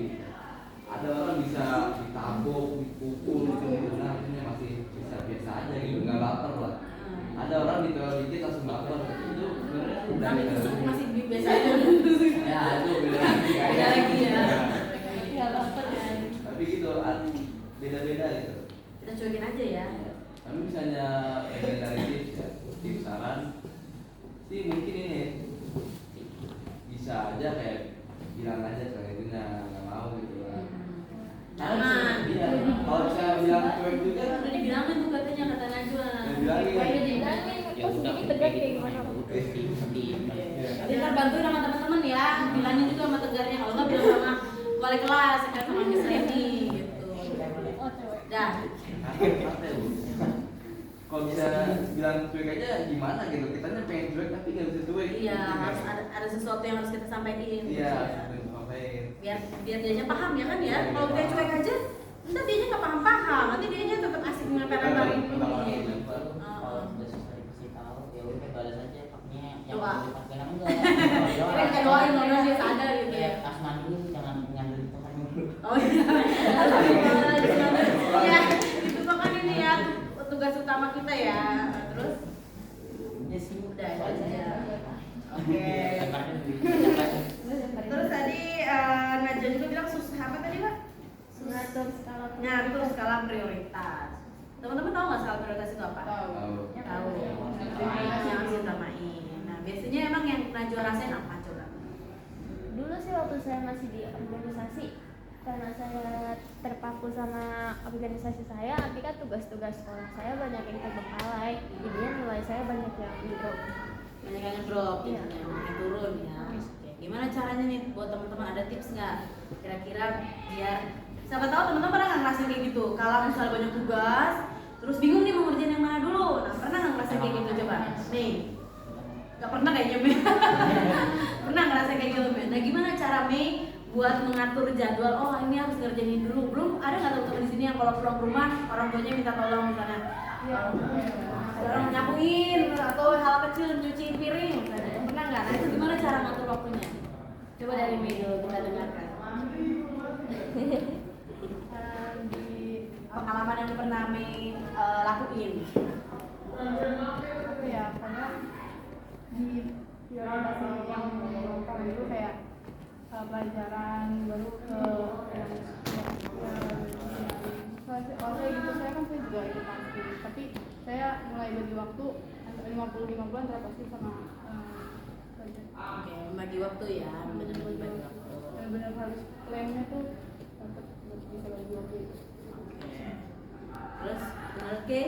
Ada orang bisa ditabok, dipukul gitu, nah artinya masih bisa biasa aja gitu, nggak baper lah. Ada orang ditelan dikit langsung baper, itu sebenarnya Kami dari masih biasa aja. ya itu beda lagi Beda lagi ya. Nggak apa-apa. Tapi gitu beda-beda gitu. Kita cuekin aja ya. Tapi misalnya dari tips ya, tips saran sih mungkin ini bisa aja kayak bilang aja kayak itu nggak mau gitu lah. Jangan. Iya, kalau saya bilang cuek juga Udah dibilangin tuh katanya kata Najwa. Bilangin. Udah dibilangin, Ya oh udah sendiri tegas kayak gimana? sedih. Jadi ntar bantuin sama teman-teman ya, bilangin juga sama tegarnya. Kalau nggak bilang sama wali kelas, kayak sama Miss Reni gitu. Oh cewek. Dah. kalau bisa bilang cuek aja gimana gitu, kitanya pengen cuek tapi nggak bisa cuek. Iya, harus ada sesuatu yang harus kita sampaikan. Iya, sampai biar dianya paham ya kan ya. Kalau kita cuek aja, ntar dianya nggak paham, nanti dianya tetap asik ngelemparin. Kalau sudah selesai kasih tahu, ya udah balas aja paknya yang Doa. dipakai enggak. Kita kayak doain orang dia sadar gitu ya. Kasman dulu, jangan ngambil tempat dulu. Oh iya. Ya, itu kan ini ya tugas utama kita ya. Terus Ya sih, udah aja. Oke. Oke. Terus tadi Najwa juga bilang susah apa tadi, Pak? Ngatur skala Ngatur skala prioritas. Teman-teman tahu nggak skala prioritas itu apa? tahu. Tahu. Yang harus ditamain. Nah, biasanya emang yang Najwa rasain apa coba? Dulu sih waktu saya masih di organisasi, karena saya terpaku sama organisasi saya, akhirnya tugas-tugas sekolah saya banyak yang terbengkalai, jadinya nilai saya banyak yang drop. Banyak yang ngedrop Iya. gitu ya, makin turun ya. Oke. Gimana caranya nih buat teman-teman, ada tips nggak? Kira-kira biar siapa tahu teman-teman pernah nggak ngerasain kayak gitu? Kalau misalnya banyak tugas, terus bingung nih mau ngerjain yang mana dulu. Nah, pernah nggak ngerasain kayak gitu coba? Nih. Gak pernah kayaknya Mei. Pernah ngerasain kayak gitu Mei. Nah, gimana cara Mei buat mengatur jadwal? Oh, ini harus ngerjain ini dulu. Belum ada nggak teman-teman di sini yang kalau pulang ke rumah orang tuanya minta tolong misalnya, Iya. Ada orang nyapuin atau hal kecil nyuciin piring, pernah nggak? Nah itu gimana cara ngatur waktunya? Coba dari Mei dulu kita dengarkan. Di Pengalaman yang pernah Mei lakuin. apa ya, karena di orientasi yang pertama itu kayak pelajaran baru ke kayak gitu. Saya kan juga ikut pasti, tapi saya mulai bagi waktu 50-50 antara pasti sama pelajaran. Oke, bagi waktu ya, benar-benar bagi waktu. Benar-benar harus plannya tuh tetap bisa bagi waktu. Terus, oke.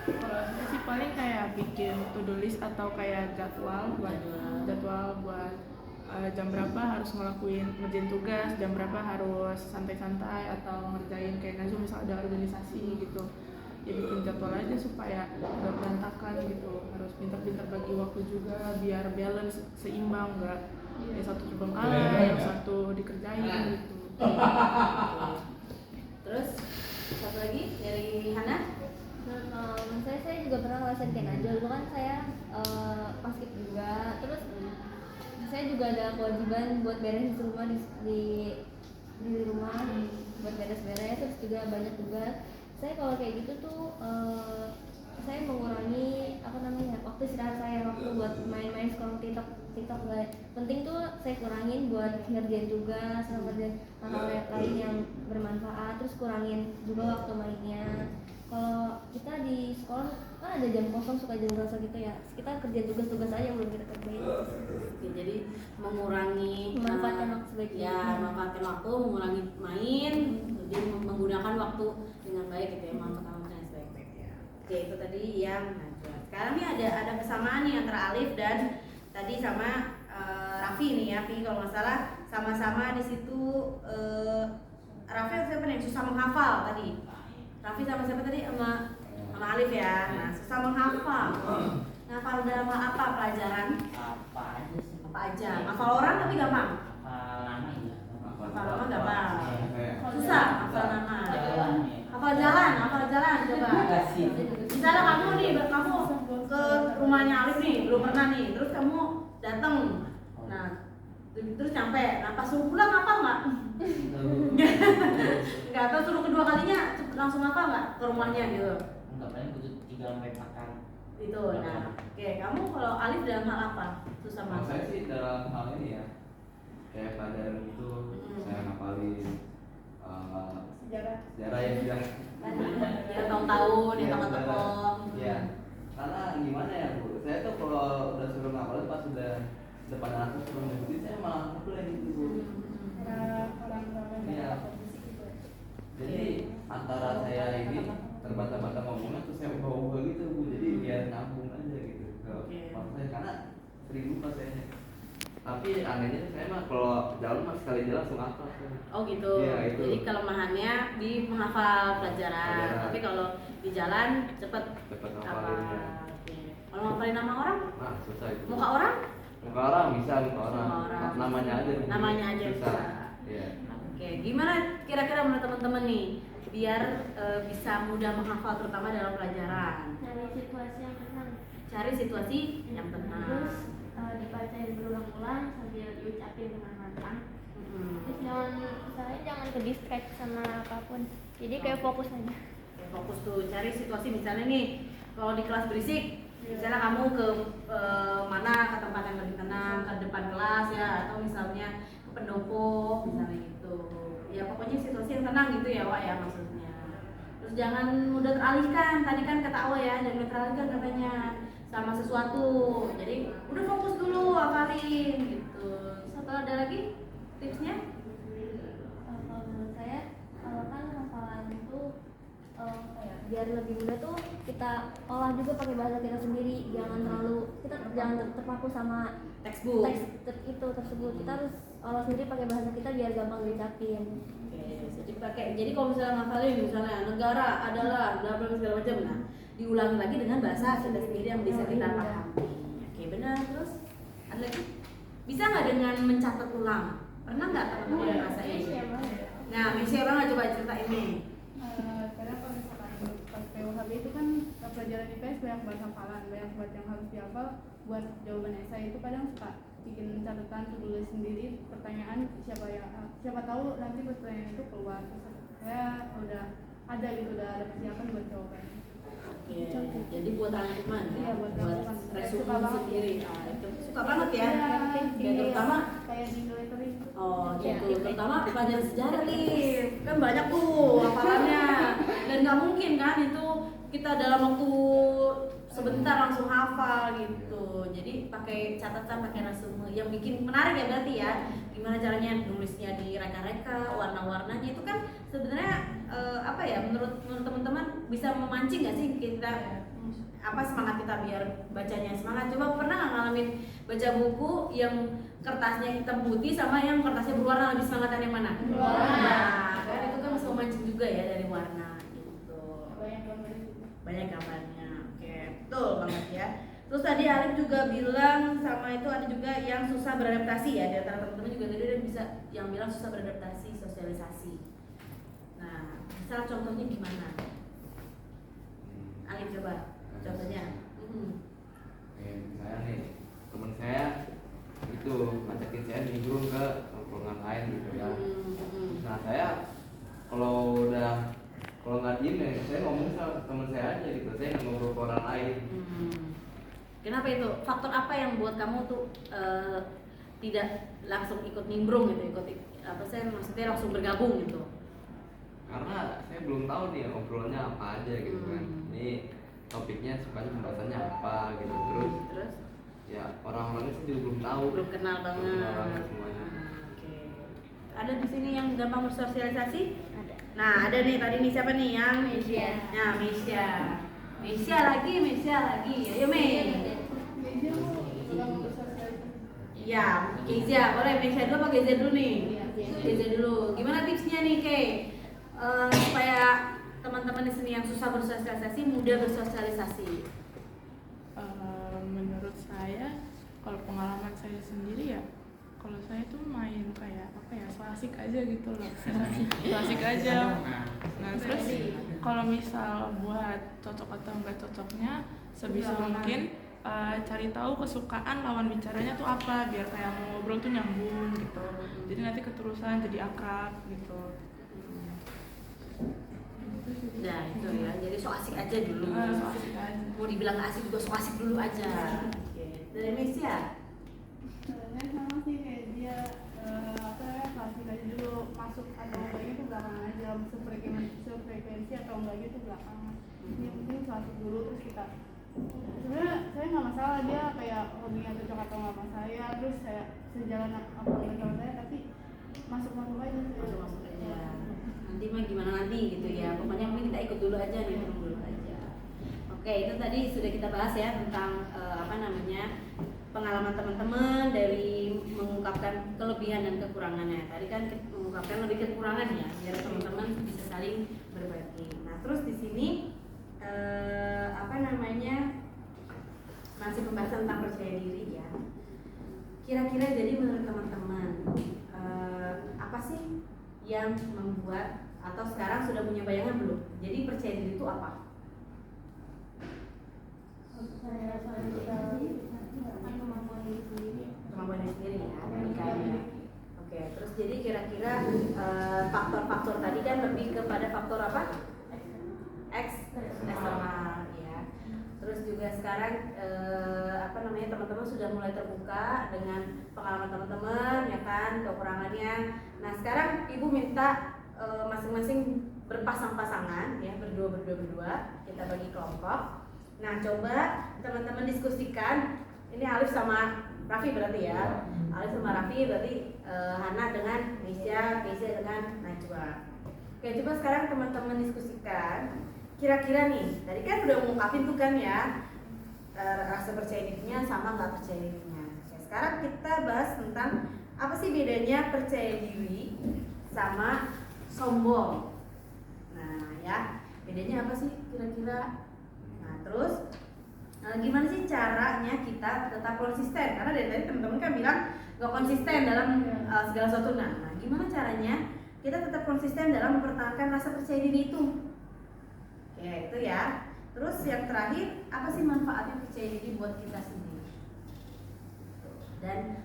Kalau saya sih paling kayak bikin to-do list atau kayak jadwal buat jam berapa harus ngerjain tugas, jam berapa harus santai-santai atau ngerjain kayak Nazum misal ada organisasi gitu. Ya bikin jadwal aja supaya nggak berantakan gitu. Harus pintar-pintar bagi waktu juga biar balance, seimbang, nggak yang satu terbang yang satu dikerjain gitu. Terus satu lagi dari Hana. Saya juga pernah ngerasain kayak Najwa. Dulu kan saya basket juga, terus saya juga ada kewajiban buat beres rumah di rumah, buat beres-beres, terus juga banyak tugas. Saya kalau kayak gitu tuh saya mengurangi waktu istirahat saya, waktu buat main-main scroll TikTok guys. Penting tuh saya kurangin buat ngerjain tugas sama ngerjain hal-hal lain yang bermanfaat, terus kurangin juga waktu mainnya. Kalau kita di sekolah kan ada jam kosong, suka jam kosong gitu ya, kita kerjain tugas-tugas aja yang belum kita kerjain. Oke, jadi mengurangi Memanfaatkan waktu sebaiknya. Ya, memanfaatkan waktu, mengurangi main, jadi menggunakan waktu dengan baik gitu ya, memanfaatkan waktu dengan sebaik-baiknya. Oke, itu tadi yang Najwa. Sekarang nih ada kesamaan nih antara Alif dan tadi sama Raffi nih ya, Raffi kalau nggak salah sama-sama di situ. Raffi siapa nih? Susah menghafal tadi. Raffi sama siapa tadi? Sama Alif ya. Nah, susah menghafal. Ngafal dalam hal apa pelajaran? Apa aja sih? Apa aja? Ngafal orang tapi gampang. Hafal nama ya. Hafal nama gampang. Kayak Susah hafal nama. Jalan ya. Hafal jalan coba. Kasih. Misalnya kamu nih, kamu ke rumahnya Alif nih, belum pernah nih. Terus kamu datang. Nah, terus nyampe. Nah, pas suruh pulang hafal nggak? Nggak, atau suruh kedua kalinya langsung hafal nggak ke rumahnya gitu? Enggak, paling butuh 3-4 kali. Itu. Nah, oke, kamu kalau Alif dalam hal apa? Susah kalau banget. saya sih dalam hal ini ya kayak pelajaran itu saya ngapalin Sejarah. sejarah ya sudah Ya tahun-tahun, ya Iya, tokoh-tokoh. Iya. Karena gimana ya Bu, saya tuh kalau udah suruh ngapalin pas sudah depan anak suruh nyebutin saya malah ngapalin gitu Bu. Orang-orang Iya. Jadi antara saya ini terbata-bata ngomongnya terus saya ubah-ubah gitu Bu, jadi biar nyambung aja gitu ke pas saya, karena sering lupa saya. Tapi anehnya saya mah kalau jalan mah sekali jalan langsung hafal. Oh gitu. Iya, itu. Jadi kelemahannya di menghafal pelajaran. Tapi kalau di jalan cepet Cepet apa? ngapalinnya. Oke. Kalau ngapalin nama orang, Nah, susah itu. muka orang, Muka orang bisa, muka orang. Muka orang. Namanya aja. Namanya aja susah. bisa. Iya. Oke. Gimana kira-kira menurut teman-teman nih biar bisa mudah menghafal terutama dalam pelajaran? Cari situasi yang tenang, Cari situasi yang tenang. terus dibacain berulang-ulang sambil diucapin dengan lantang. Terus jangan ke distract sama apapun, jadi kayak fokus aja. Ya, fokus tuh, cari situasi misalnya nih kalau di kelas berisik, misalnya kamu ke mana, ke tempat yang lebih tenang, ke depan kelas ya, atau misalnya ke pendopo misalnya gitu. Ya pokoknya situasi yang tenang gitu ya Wak ya maksudnya. Terus jangan mudah teralihkan, tadi kan kata Awak ya, jangan mudah teralihkan katanya sama sesuatu. Jadi udah fokus dulu hafalin gitu. Satu ada lagi tipsnya? Kalau menurut saya, kalau kan hafalan itu biar lebih mudah tuh kita olah juga pakai bahasa kita sendiri, jangan terpaku sama Textbook. teks itu tersebut. Kita harus olah sendiri pakai bahasa kita biar gampang diucapin. Oke, jadi kalau misalnya ngafalin misalnya negara adalah bla bla segala macam, nah diulangi lagi dengan bahasa kita sendiri yang bisa kita pahami. Oke, benar. Terus ada lagi? Bisa nggak dengan mencatat ulang? Pernah nggak teman-teman ngerasain? Nah, Miss Eva nggak coba ceritain nih. Karena kalau misalkan pas PUHB itu kan banyak banget hafalan, banyak banget yang harus dihafal buat jawaban esai. Itu kadang suka bikin catatan, tulis sendiri pertanyaan, siapa tahu nanti pertanyaan itu keluar. Terus saya udah ada gitu, udah ada persiapan buat jawabannya. Jadi buat rangkuman ya, Iya, buat rangkuman. resume Suka banget. sendiri. Itu suka banget ya. Iya, Terutama kayak di military itu. oh gitu, terutama pelajaran sejarah nih, kan banyak tuh hafalannya, dan nggak mungkin kan itu kita dalam waktu sebentar langsung hafal gitu. Jadi pakai catatan, pakai resume yang bikin menarik ya berarti ya. Gimana caranya nulisnya di reka-reka, warna-warnanya itu kan sebenarnya apa ya, menurut teman-teman bisa memancing nggak sih kita apa semangat kita biar bacanya semangat. Coba pernah nggak ngalamin baca buku yang kertasnya hitam putih sama yang kertasnya berwarna, lebih semangatan yang mana? Berwarna. Nah, kan itu kan bisa memancing juga ya dari warna gitu. Banyak gambar juga. Banyak gambarnya. Oke, betul banget ya. Terus tadi Alif juga bilang sama itu ada juga yang susah beradaptasi ya. Di antara teman-teman juga tadi ada bisa yang bilang susah beradaptasi sosialisasi. Nah, misal contohnya gimana? Alif coba contohnya. Kayak misalnya nih, teman saya itu ngajakin saya nimbrung ke tongkrongan lain gitu ya. Nah saya kalau nggak diem ya saya ngomong sama teman saya aja gitu, saya nggak ngobrol ke orang lain. Kenapa itu? Faktor apa yang buat kamu tuh tidak langsung ikut nimbrung gitu, saya maksudnya langsung bergabung gitu? Karena saya belum tahu nih obrolannya apa aja gitu kan. Ini topiknya sukanya pembahasannya apa gitu, terus ya orang-orangnya sih juga belum tahu, Belum kenal banget. Belum kenal banget semuanya. Oke. Ada di sini yang gampang bersosialisasi? Ada. Nah, ada nih tadi nih siapa nih yang Mesya. Nah, Mesya lagi. Ayo Mei. Media mau udah mau bersosialisasi. Ya, Kezia, boleh Mesya dulu apa Kezia dulu nih? Iya. Kezia dulu. Gimana tipsnya nih, Ke? Supaya teman-teman di sini yang susah bersosialisasi mudah bersosialisasi. Menurut saya, kalau pengalaman saya sendiri ya, kalau saya tuh main kayak apa ya, so asik aja gitu loh. So asik aja. Nah terus kalau misal buat cocok atau enggak cocoknya, sebisa mungkin cari tahu kesukaan lawan bicaranya tuh apa, biar kayak mau ngobrol tuh nyambung gitu. Jadi nanti keterusan jadi akrab gitu. Nah itu ya, jadi so asik aja dulu. So asik aja. Mau dibilang gak asik juga so asik dulu aja. Oke. Dari Mesya? Sebenarnya sama sih kayak dia klasik aja dulu, masuk atau enggaknya tuh belakangan aja, sefrekuensi atau enggaknya tuh belakangan. Yang penting klasik dulu, terus kita sebenarnya saya nggak masalah dia kayak hobinya cocok atau nggak sama saya, terus saya sejalan apa enggak sama saya, tapi masuk aja. Masuk aja. Nanti mah gimana nanti gitu ya. Pokoknya mungkin kita ikut dulu aja nih, dulu aja. Oke, itu tadi sudah kita bahas ya tentang pengalaman teman-teman dari mengungkapkan kelebihan dan kekurangannya. Tadi kan mengungkapkan lebih kekurangan ya, biar teman-teman bisa saling berbagi. Nah, terus di sini masih pembahasan tentang percaya diri ya. Kira-kira jadi menurut teman-teman apa sih yang membuat atau sekarang sudah punya bayangan belum? Jadi percaya diri itu apa? Kemampuan diri sendiri ya, pemikirannya. Oke, terus jadi kira-kira faktor-faktor tadi kan lebih kepada faktor apa? Eksternal ya. Terus juga sekarang teman-teman sudah mulai terbuka dengan pengalaman teman-teman ya kan, kekurangannya. Nah sekarang ibu minta masing-masing berpasang-pasangan ya, berdua kita bagi kelompok. Nah coba teman-teman diskusikan, ini Alif sama Raffi berarti ya, Alif sama Raffi berarti Hana dengan Mesya, Kezia dengan Najwa. Oke, coba sekarang teman-teman diskusikan. Kira-kira nih, tadi kan udah ngungkapin tuh kan ya, rasa percaya dirinya sama nggak percaya dirinya. Oke, sekarang kita bahas tentang apa sih bedanya percaya diri sama sombong. Nah ya, bedanya apa sih kira-kira? Nah terus gimana sih caranya kita tetap konsisten? Karena dari tadi teman-teman kan bilang nggak konsisten dalam segala sesuatu. Nah gimana caranya kita tetap konsisten dalam mempertahankan rasa percaya diri itu? Ya itu ya. Terus yang terakhir, apa sih manfaatnya percaya diri buat kita sendiri? Dan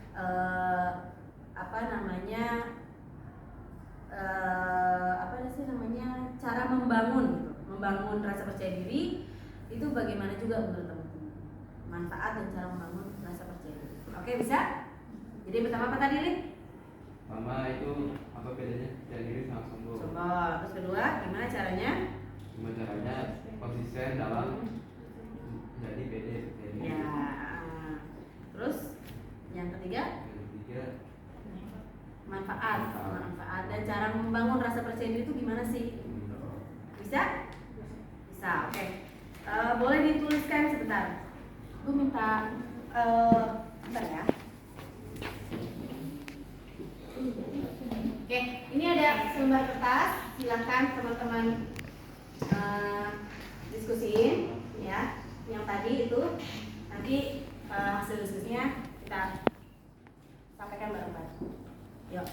cara membangun rasa percaya diri itu bagaimana juga menurut teman-teman? Manfaat dan cara membangun rasa percaya diri. Oke, bisa? Jadi pertama apa tadi, Lin? Pertama itu apa bedanya percaya diri sama sombong? Sombong. Terus kedua, gimana caranya? Gimana caranya konsisten dalam jadi pede percaya diri? Ya. Terus yang ketiga, manfaat dan cara membangun rasa percaya diri itu gimana sih? Bisa? Bisa, oke. Boleh dituliskan sebentar. Gue minta bentar ya. Oke, ini ada selembar kertas. Silakan teman-teman diskusiin ya. Yang tadi itu nanti hasil diskusinya kita sampaikan bareng-bareng. Yuk.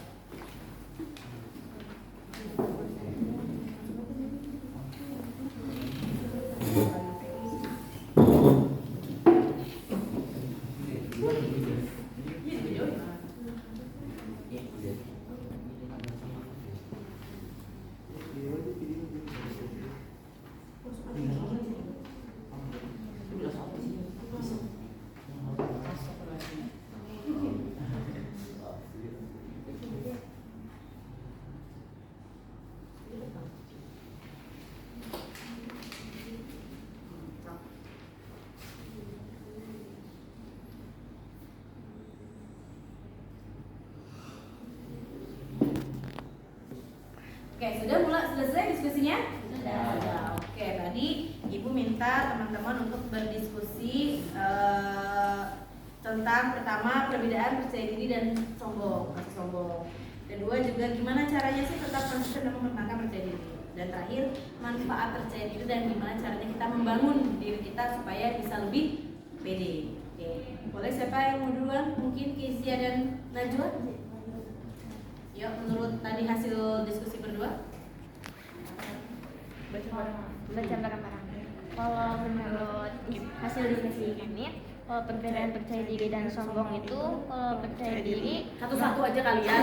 Oke, sudah mulai selesai diskusinya? Sudah. Oke, tadi Ibu minta teman-teman untuk berdiskusi tentang pertama perbedaan percaya diri dan sombong, rasa sombong. Kedua juga gimana caranya sih tetap konsisten dalam mempertahankan percaya diri. Dan terakhir manfaat percaya diri dan gimana caranya kita membangun diri kita supaya bisa lebih pede. Oke, boleh siapa yang mau duluan? Mungkin Kezia dan Najwa? Yuk, menurut tadi hasil diskusi berdua? Baca bareng-bareng. Kalau menurut hasil diskusi kami, kalau perbedaan percaya diri dan sombong itu, kalau percaya diri Satu-satu aja kalian.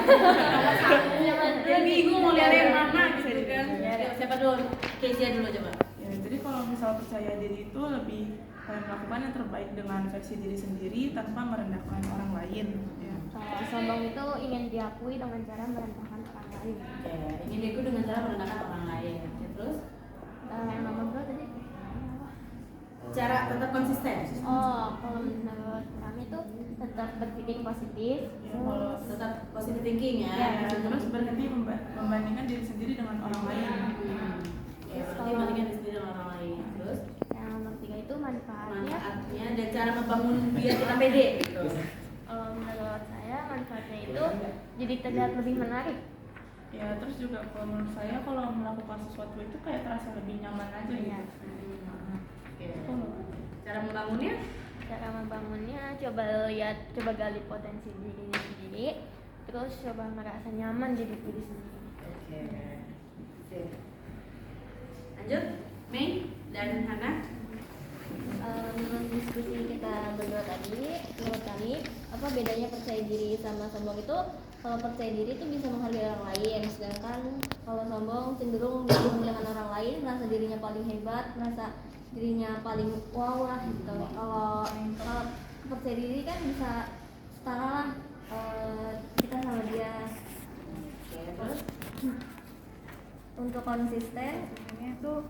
Dia bingung mau lihat yang mana gitu kan. Yuk, siapa dulu? Kezia dulu coba. Ya, jadi kalau misal percaya diri itu lebih melakukan yang terbaik dengan versi diri sendiri tanpa merendahkan orang lain. Ya. kalau sombong itu ingin diakui dengan cara merendahkan orang lain. Oke, ingin diakui dengan cara merendahkan orang lain. Oke, terus Yang nomor 2 tadi? cara tetap konsisten. Kalau menurut kami itu tetap berpikir positif. Ya, kalau Tetap positive thinking ya. ya, terus berhenti membandingkan diri sendiri dengan orang lain. Ya, berarti bandingkan diri sendiri dengan orang lain. Terus Yang nomor 3 itu manfaatnya. manfaatnya dan cara membangun biar kita pede gitu. Menurut saya manfaatnya itu jadi terlihat lebih menarik. Ya, terus juga kalau menurut saya kalau melakukan sesuatu itu kayak terasa lebih nyaman aja Iya. gitu. Oke. Cara membangunnya? Cara membangunnya coba gali potensi dirinya sendiri, terus coba merasa nyaman jadi diri sendiri. Oke. Sip. Lanjut, Mei dan Hana. Menurut diskusi kita berdua tadi, menurut kami apa bedanya percaya diri sama sombong itu? Kalau percaya diri itu bisa menghargai orang lain, sedangkan kalau sombong cenderung berhubung dengan orang lain, merasa dirinya paling hebat, merasa dirinya paling wow lah gitu. Kalau percaya diri kan bisa setara lah, kita sama dia. Oke, terus Untuk konsisten, Ini tuh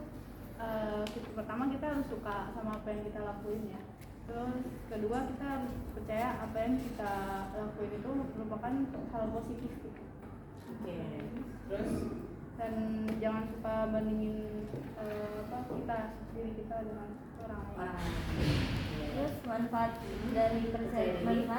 pertama kita harus suka sama apa yang kita lakuin ya. Terus kedua kita harus percaya apa yang kita lakuin itu merupakan hal positif gitu. oke. Terus Dan jangan suka bandingin diri kita dengan orang lain. orang. terus manfaat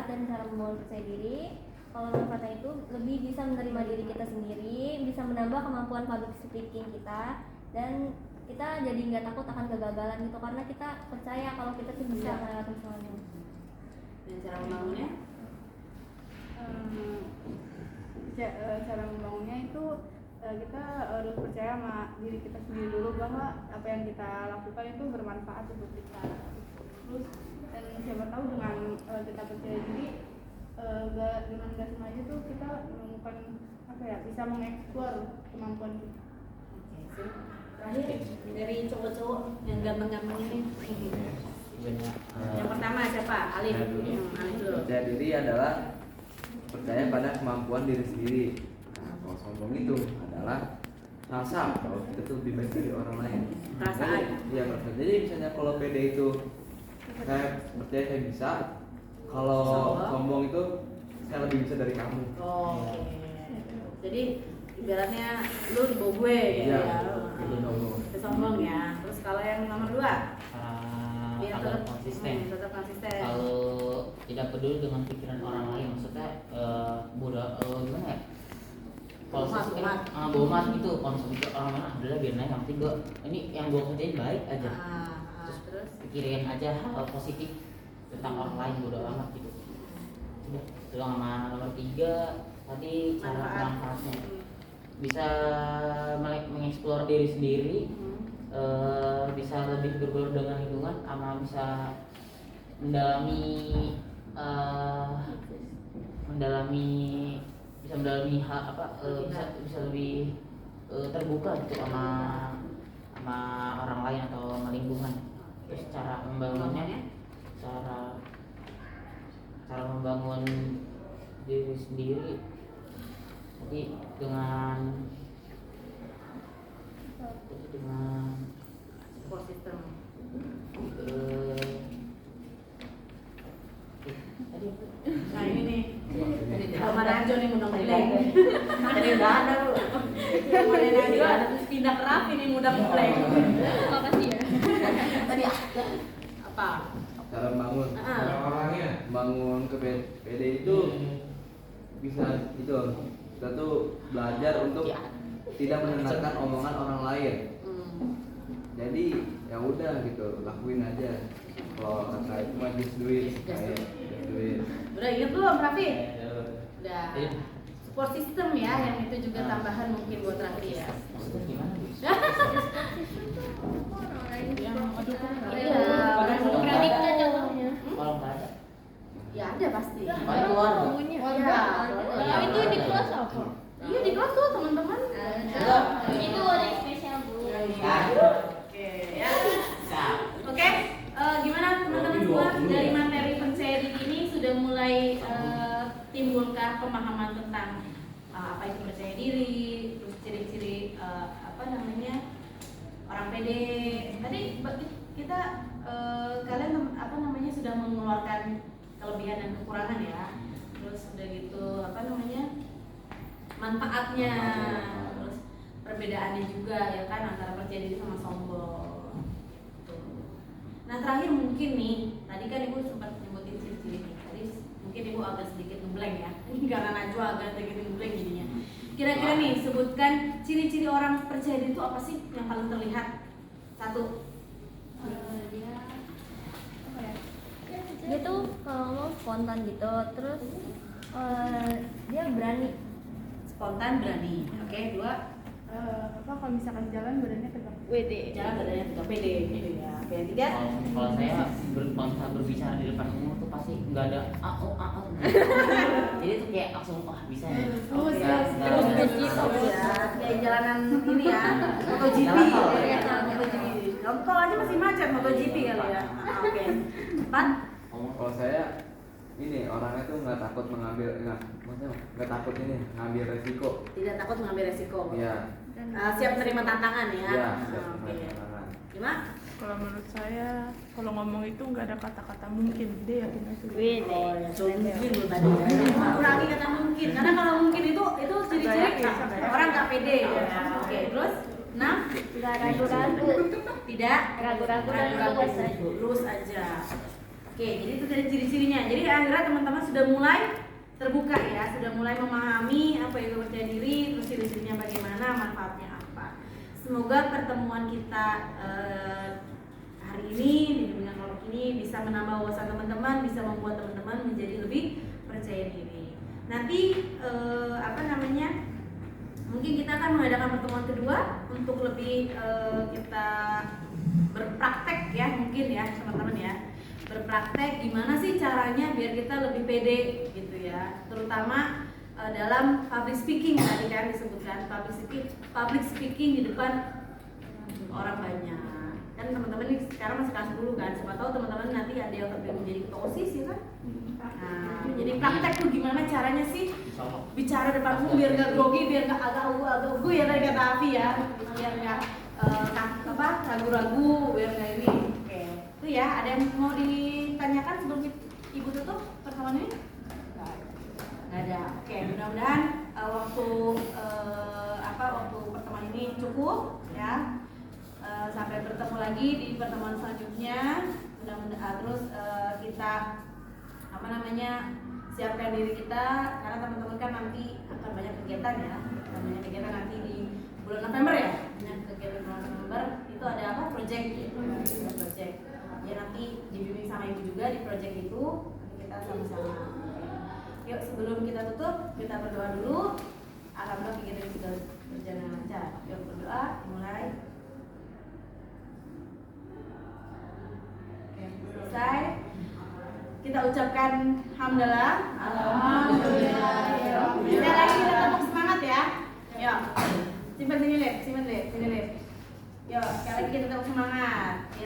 dan cara membangun percaya diri. Kalau manfaatnya itu lebih bisa menerima diri kita sendiri, bisa menambah kemampuan public speaking kita, dan kita jadi nggak takut akan kegagalan gitu karena kita percaya kalau kita tuh bisa melewati semuanya. Dan cara membangunnya? Cara membangunnya itu kita harus percaya sama diri kita sendiri dulu bahwa apa yang kita lakukan itu bermanfaat untuk kita. Terus dan siapa tahu dengan kita percaya diri, dengan nggak sengaja tuh kita menemukan bisa mengeksplor kemampuan kita. Terakhir dari cowok-cowok yang ganteng-ganteng ini. Yang pertama siapa? Alif. Alif dulu. Percaya diri adalah percaya pada kemampuan diri sendiri. Nah, kalau sombong itu adalah rasa kalau kita tuh lebih baik dari orang lain. Perasaan. Iya, perasaan. Jadi misalnya kalau pede itu saya percaya saya bisa. Kalau sombong itu saya lebih bisa dari kamu. Oh, oke. Jadi ibaratnya lu di bawah gue gitu Iya, ya. itu sombong. Itu sombong ya. Terus kalau yang nomor 2 biar Agar konsisten. tetap konsisten. Kalau tidak peduli dengan pikiran orang lain, maksudnya gimana ya? Kalau saya sih kan bomat gitu, kalau misalnya orang mana adalah biar naik, yang penting gue ini yang gue kerjain baik aja. Terus Pikirin aja hal positif tentang orang lain, bodo amat gitu. Udah, itu sama nomor 3 tadi cara manfaatnya. Bisa mengeksplor diri sendiri, bisa lebih bergaul dengan lingkungan, sama bisa mendalami bisa lebih terbuka gitu sama orang lain atau sama lingkungan. Terus cara membangunnya, cara membangun diri sendiri jadi dengan support system. Nah ini nih, kalau mana aja nih mudah blank. Tadi udah ada lu. Mana aja ada terus pindah ke Raffi nih mudah blank. Makasih ya. Tadi apa? Cara membangun bangun ke pede itu bisa itu kita tuh belajar untuk tidak mendengarkan omongan orang lain. Jadi ya udah gitu, lakuin aja. Kalau kata itu mah just do it. Udah inget belum Raffi? Udah. Support system ya, yang itu juga tambahan mungkin buat Raffi ya. maksudnya gimana? Iya, orang Pratiknya contohnya. Kalau nggak ada, ya ada pasti. paling keluarga. Ya, Itu di kelas apa? Iya di kelas tuh teman-teman. Itu ada yang spesial bu. Oke ya. Oke, gimana teman-teman semua dari materi percaya diri ini sudah mulai timbulkah pemahaman tentang apa itu percaya diri, terus ciri-ciri orang pede. Tadi kita kalian sudah mengeluarkan kelebihan dan kekurangan ya. Terus udah gitu manfaatnya, terus perbedaannya juga ya kan antara percaya diri sama sombong. Nah terakhir mungkin nih, tadi kan ibu sempat nyebutin ciri-ciri nih. Tadi mungkin ibu agak sedikit ngeblank ya, ini karena Najwa agak sedikit ngeblank jadinya. Kira-kira nih sebutkan ciri-ciri orang percaya diri itu apa sih yang paling terlihat? Satu. Dia tuh kalau ngomong spontan gitu, terus dia berani. Spontan, berani. Oke, 2. Kalau misalkan jalan badannya tegak. Jalan badannya tegak, pede gitu ya. Oke, 3. Kalau saya berbicara di depan umum tuh pasti nggak ada jadi tuh kayak langsung bisa nih. Terus kayak jalanan ini ya, MotoGP. Tol aja masih macet MotoGP kali ya. Oke. 4. Kalau saya ini orangnya tuh nggak takut ngambil resiko. Tidak takut mengambil resiko. Iya. Siap menerima tantangan ya. Iya, siap Oke. menerima tantangan. 5. Kalau menurut saya, kalau ngomong itu nggak ada kata-kata mungkin, dia yakin aja. Mungkin lu tadi ya. Kurangi kata mungkin, karena kalau mungkin itu ciri-ciri orang nggak pede. Ya. Oke, terus 6. Nggak ragu-ragu. Tidak Ragu-ragu dan lurus aja. Oke, jadi itu dari ciri-cirinya. Jadi akhirnya teman-teman sudah mulai terbuka ya, sudah mulai memahami apa itu percaya diri, terus ciri-cirinya bagaimana, manfaatnya apa. Semoga pertemuan kita hari ini di bimbingan kelompok ini bisa menambah wawasan teman-teman, bisa membuat teman-teman menjadi lebih percaya diri. Nanti mungkin kita akan mengadakan pertemuan kedua untuk lebih kita berpraktek ya, mungkin ya teman-teman ya, berpraktek gimana sih caranya biar kita lebih pede gitu ya, terutama dalam public speaking tadi kan disebutkan public speaking di depan orang banyak kan. Teman-teman ini sekarang masih kelas 10 kan, siapa tahu teman-teman nanti ada yang terpilih menjadi ketua OSIS ya kan. Nah, jadi praktek tuh gimana caranya sih bicara depan umum biar nggak grogi, biar nggak agak ugu ya tadi kata Afi ya, biar nggak ragu-ragu, biar nggak ini. Oke, itu ya. Ada yang mau ditanyakan sebelum Ibu tutup pertemuan ini? Nggak ada. Oke, mudah-mudahan waktu pertemuan ini cukup ya. Sampai bertemu lagi di pertemuan selanjutnya. Mudah-mudahan terus kita siapkan diri kita, karena teman-teman kan nanti akan banyak kegiatan ya. Banyak kegiatan nanti di bulan November ya. Banyak kegiatan bulan November itu ada apa? Project ya. Project. Ya nanti dibimbing sama Ibu juga di project itu. Nanti kita sama-sama. Yuk sebelum kita tutup kita berdoa dulu. Alhamdulillah kegiatan sudah berjalan lancar. Yuk berdoa, mulai. Selesai, kita ucapkan hamdalah, alhamdulillah. Sekali lagi kita tepuk semangat ya. Yuk, simpan sini lip. Yuk, sekali lagi kita tepuk semangat. Ya.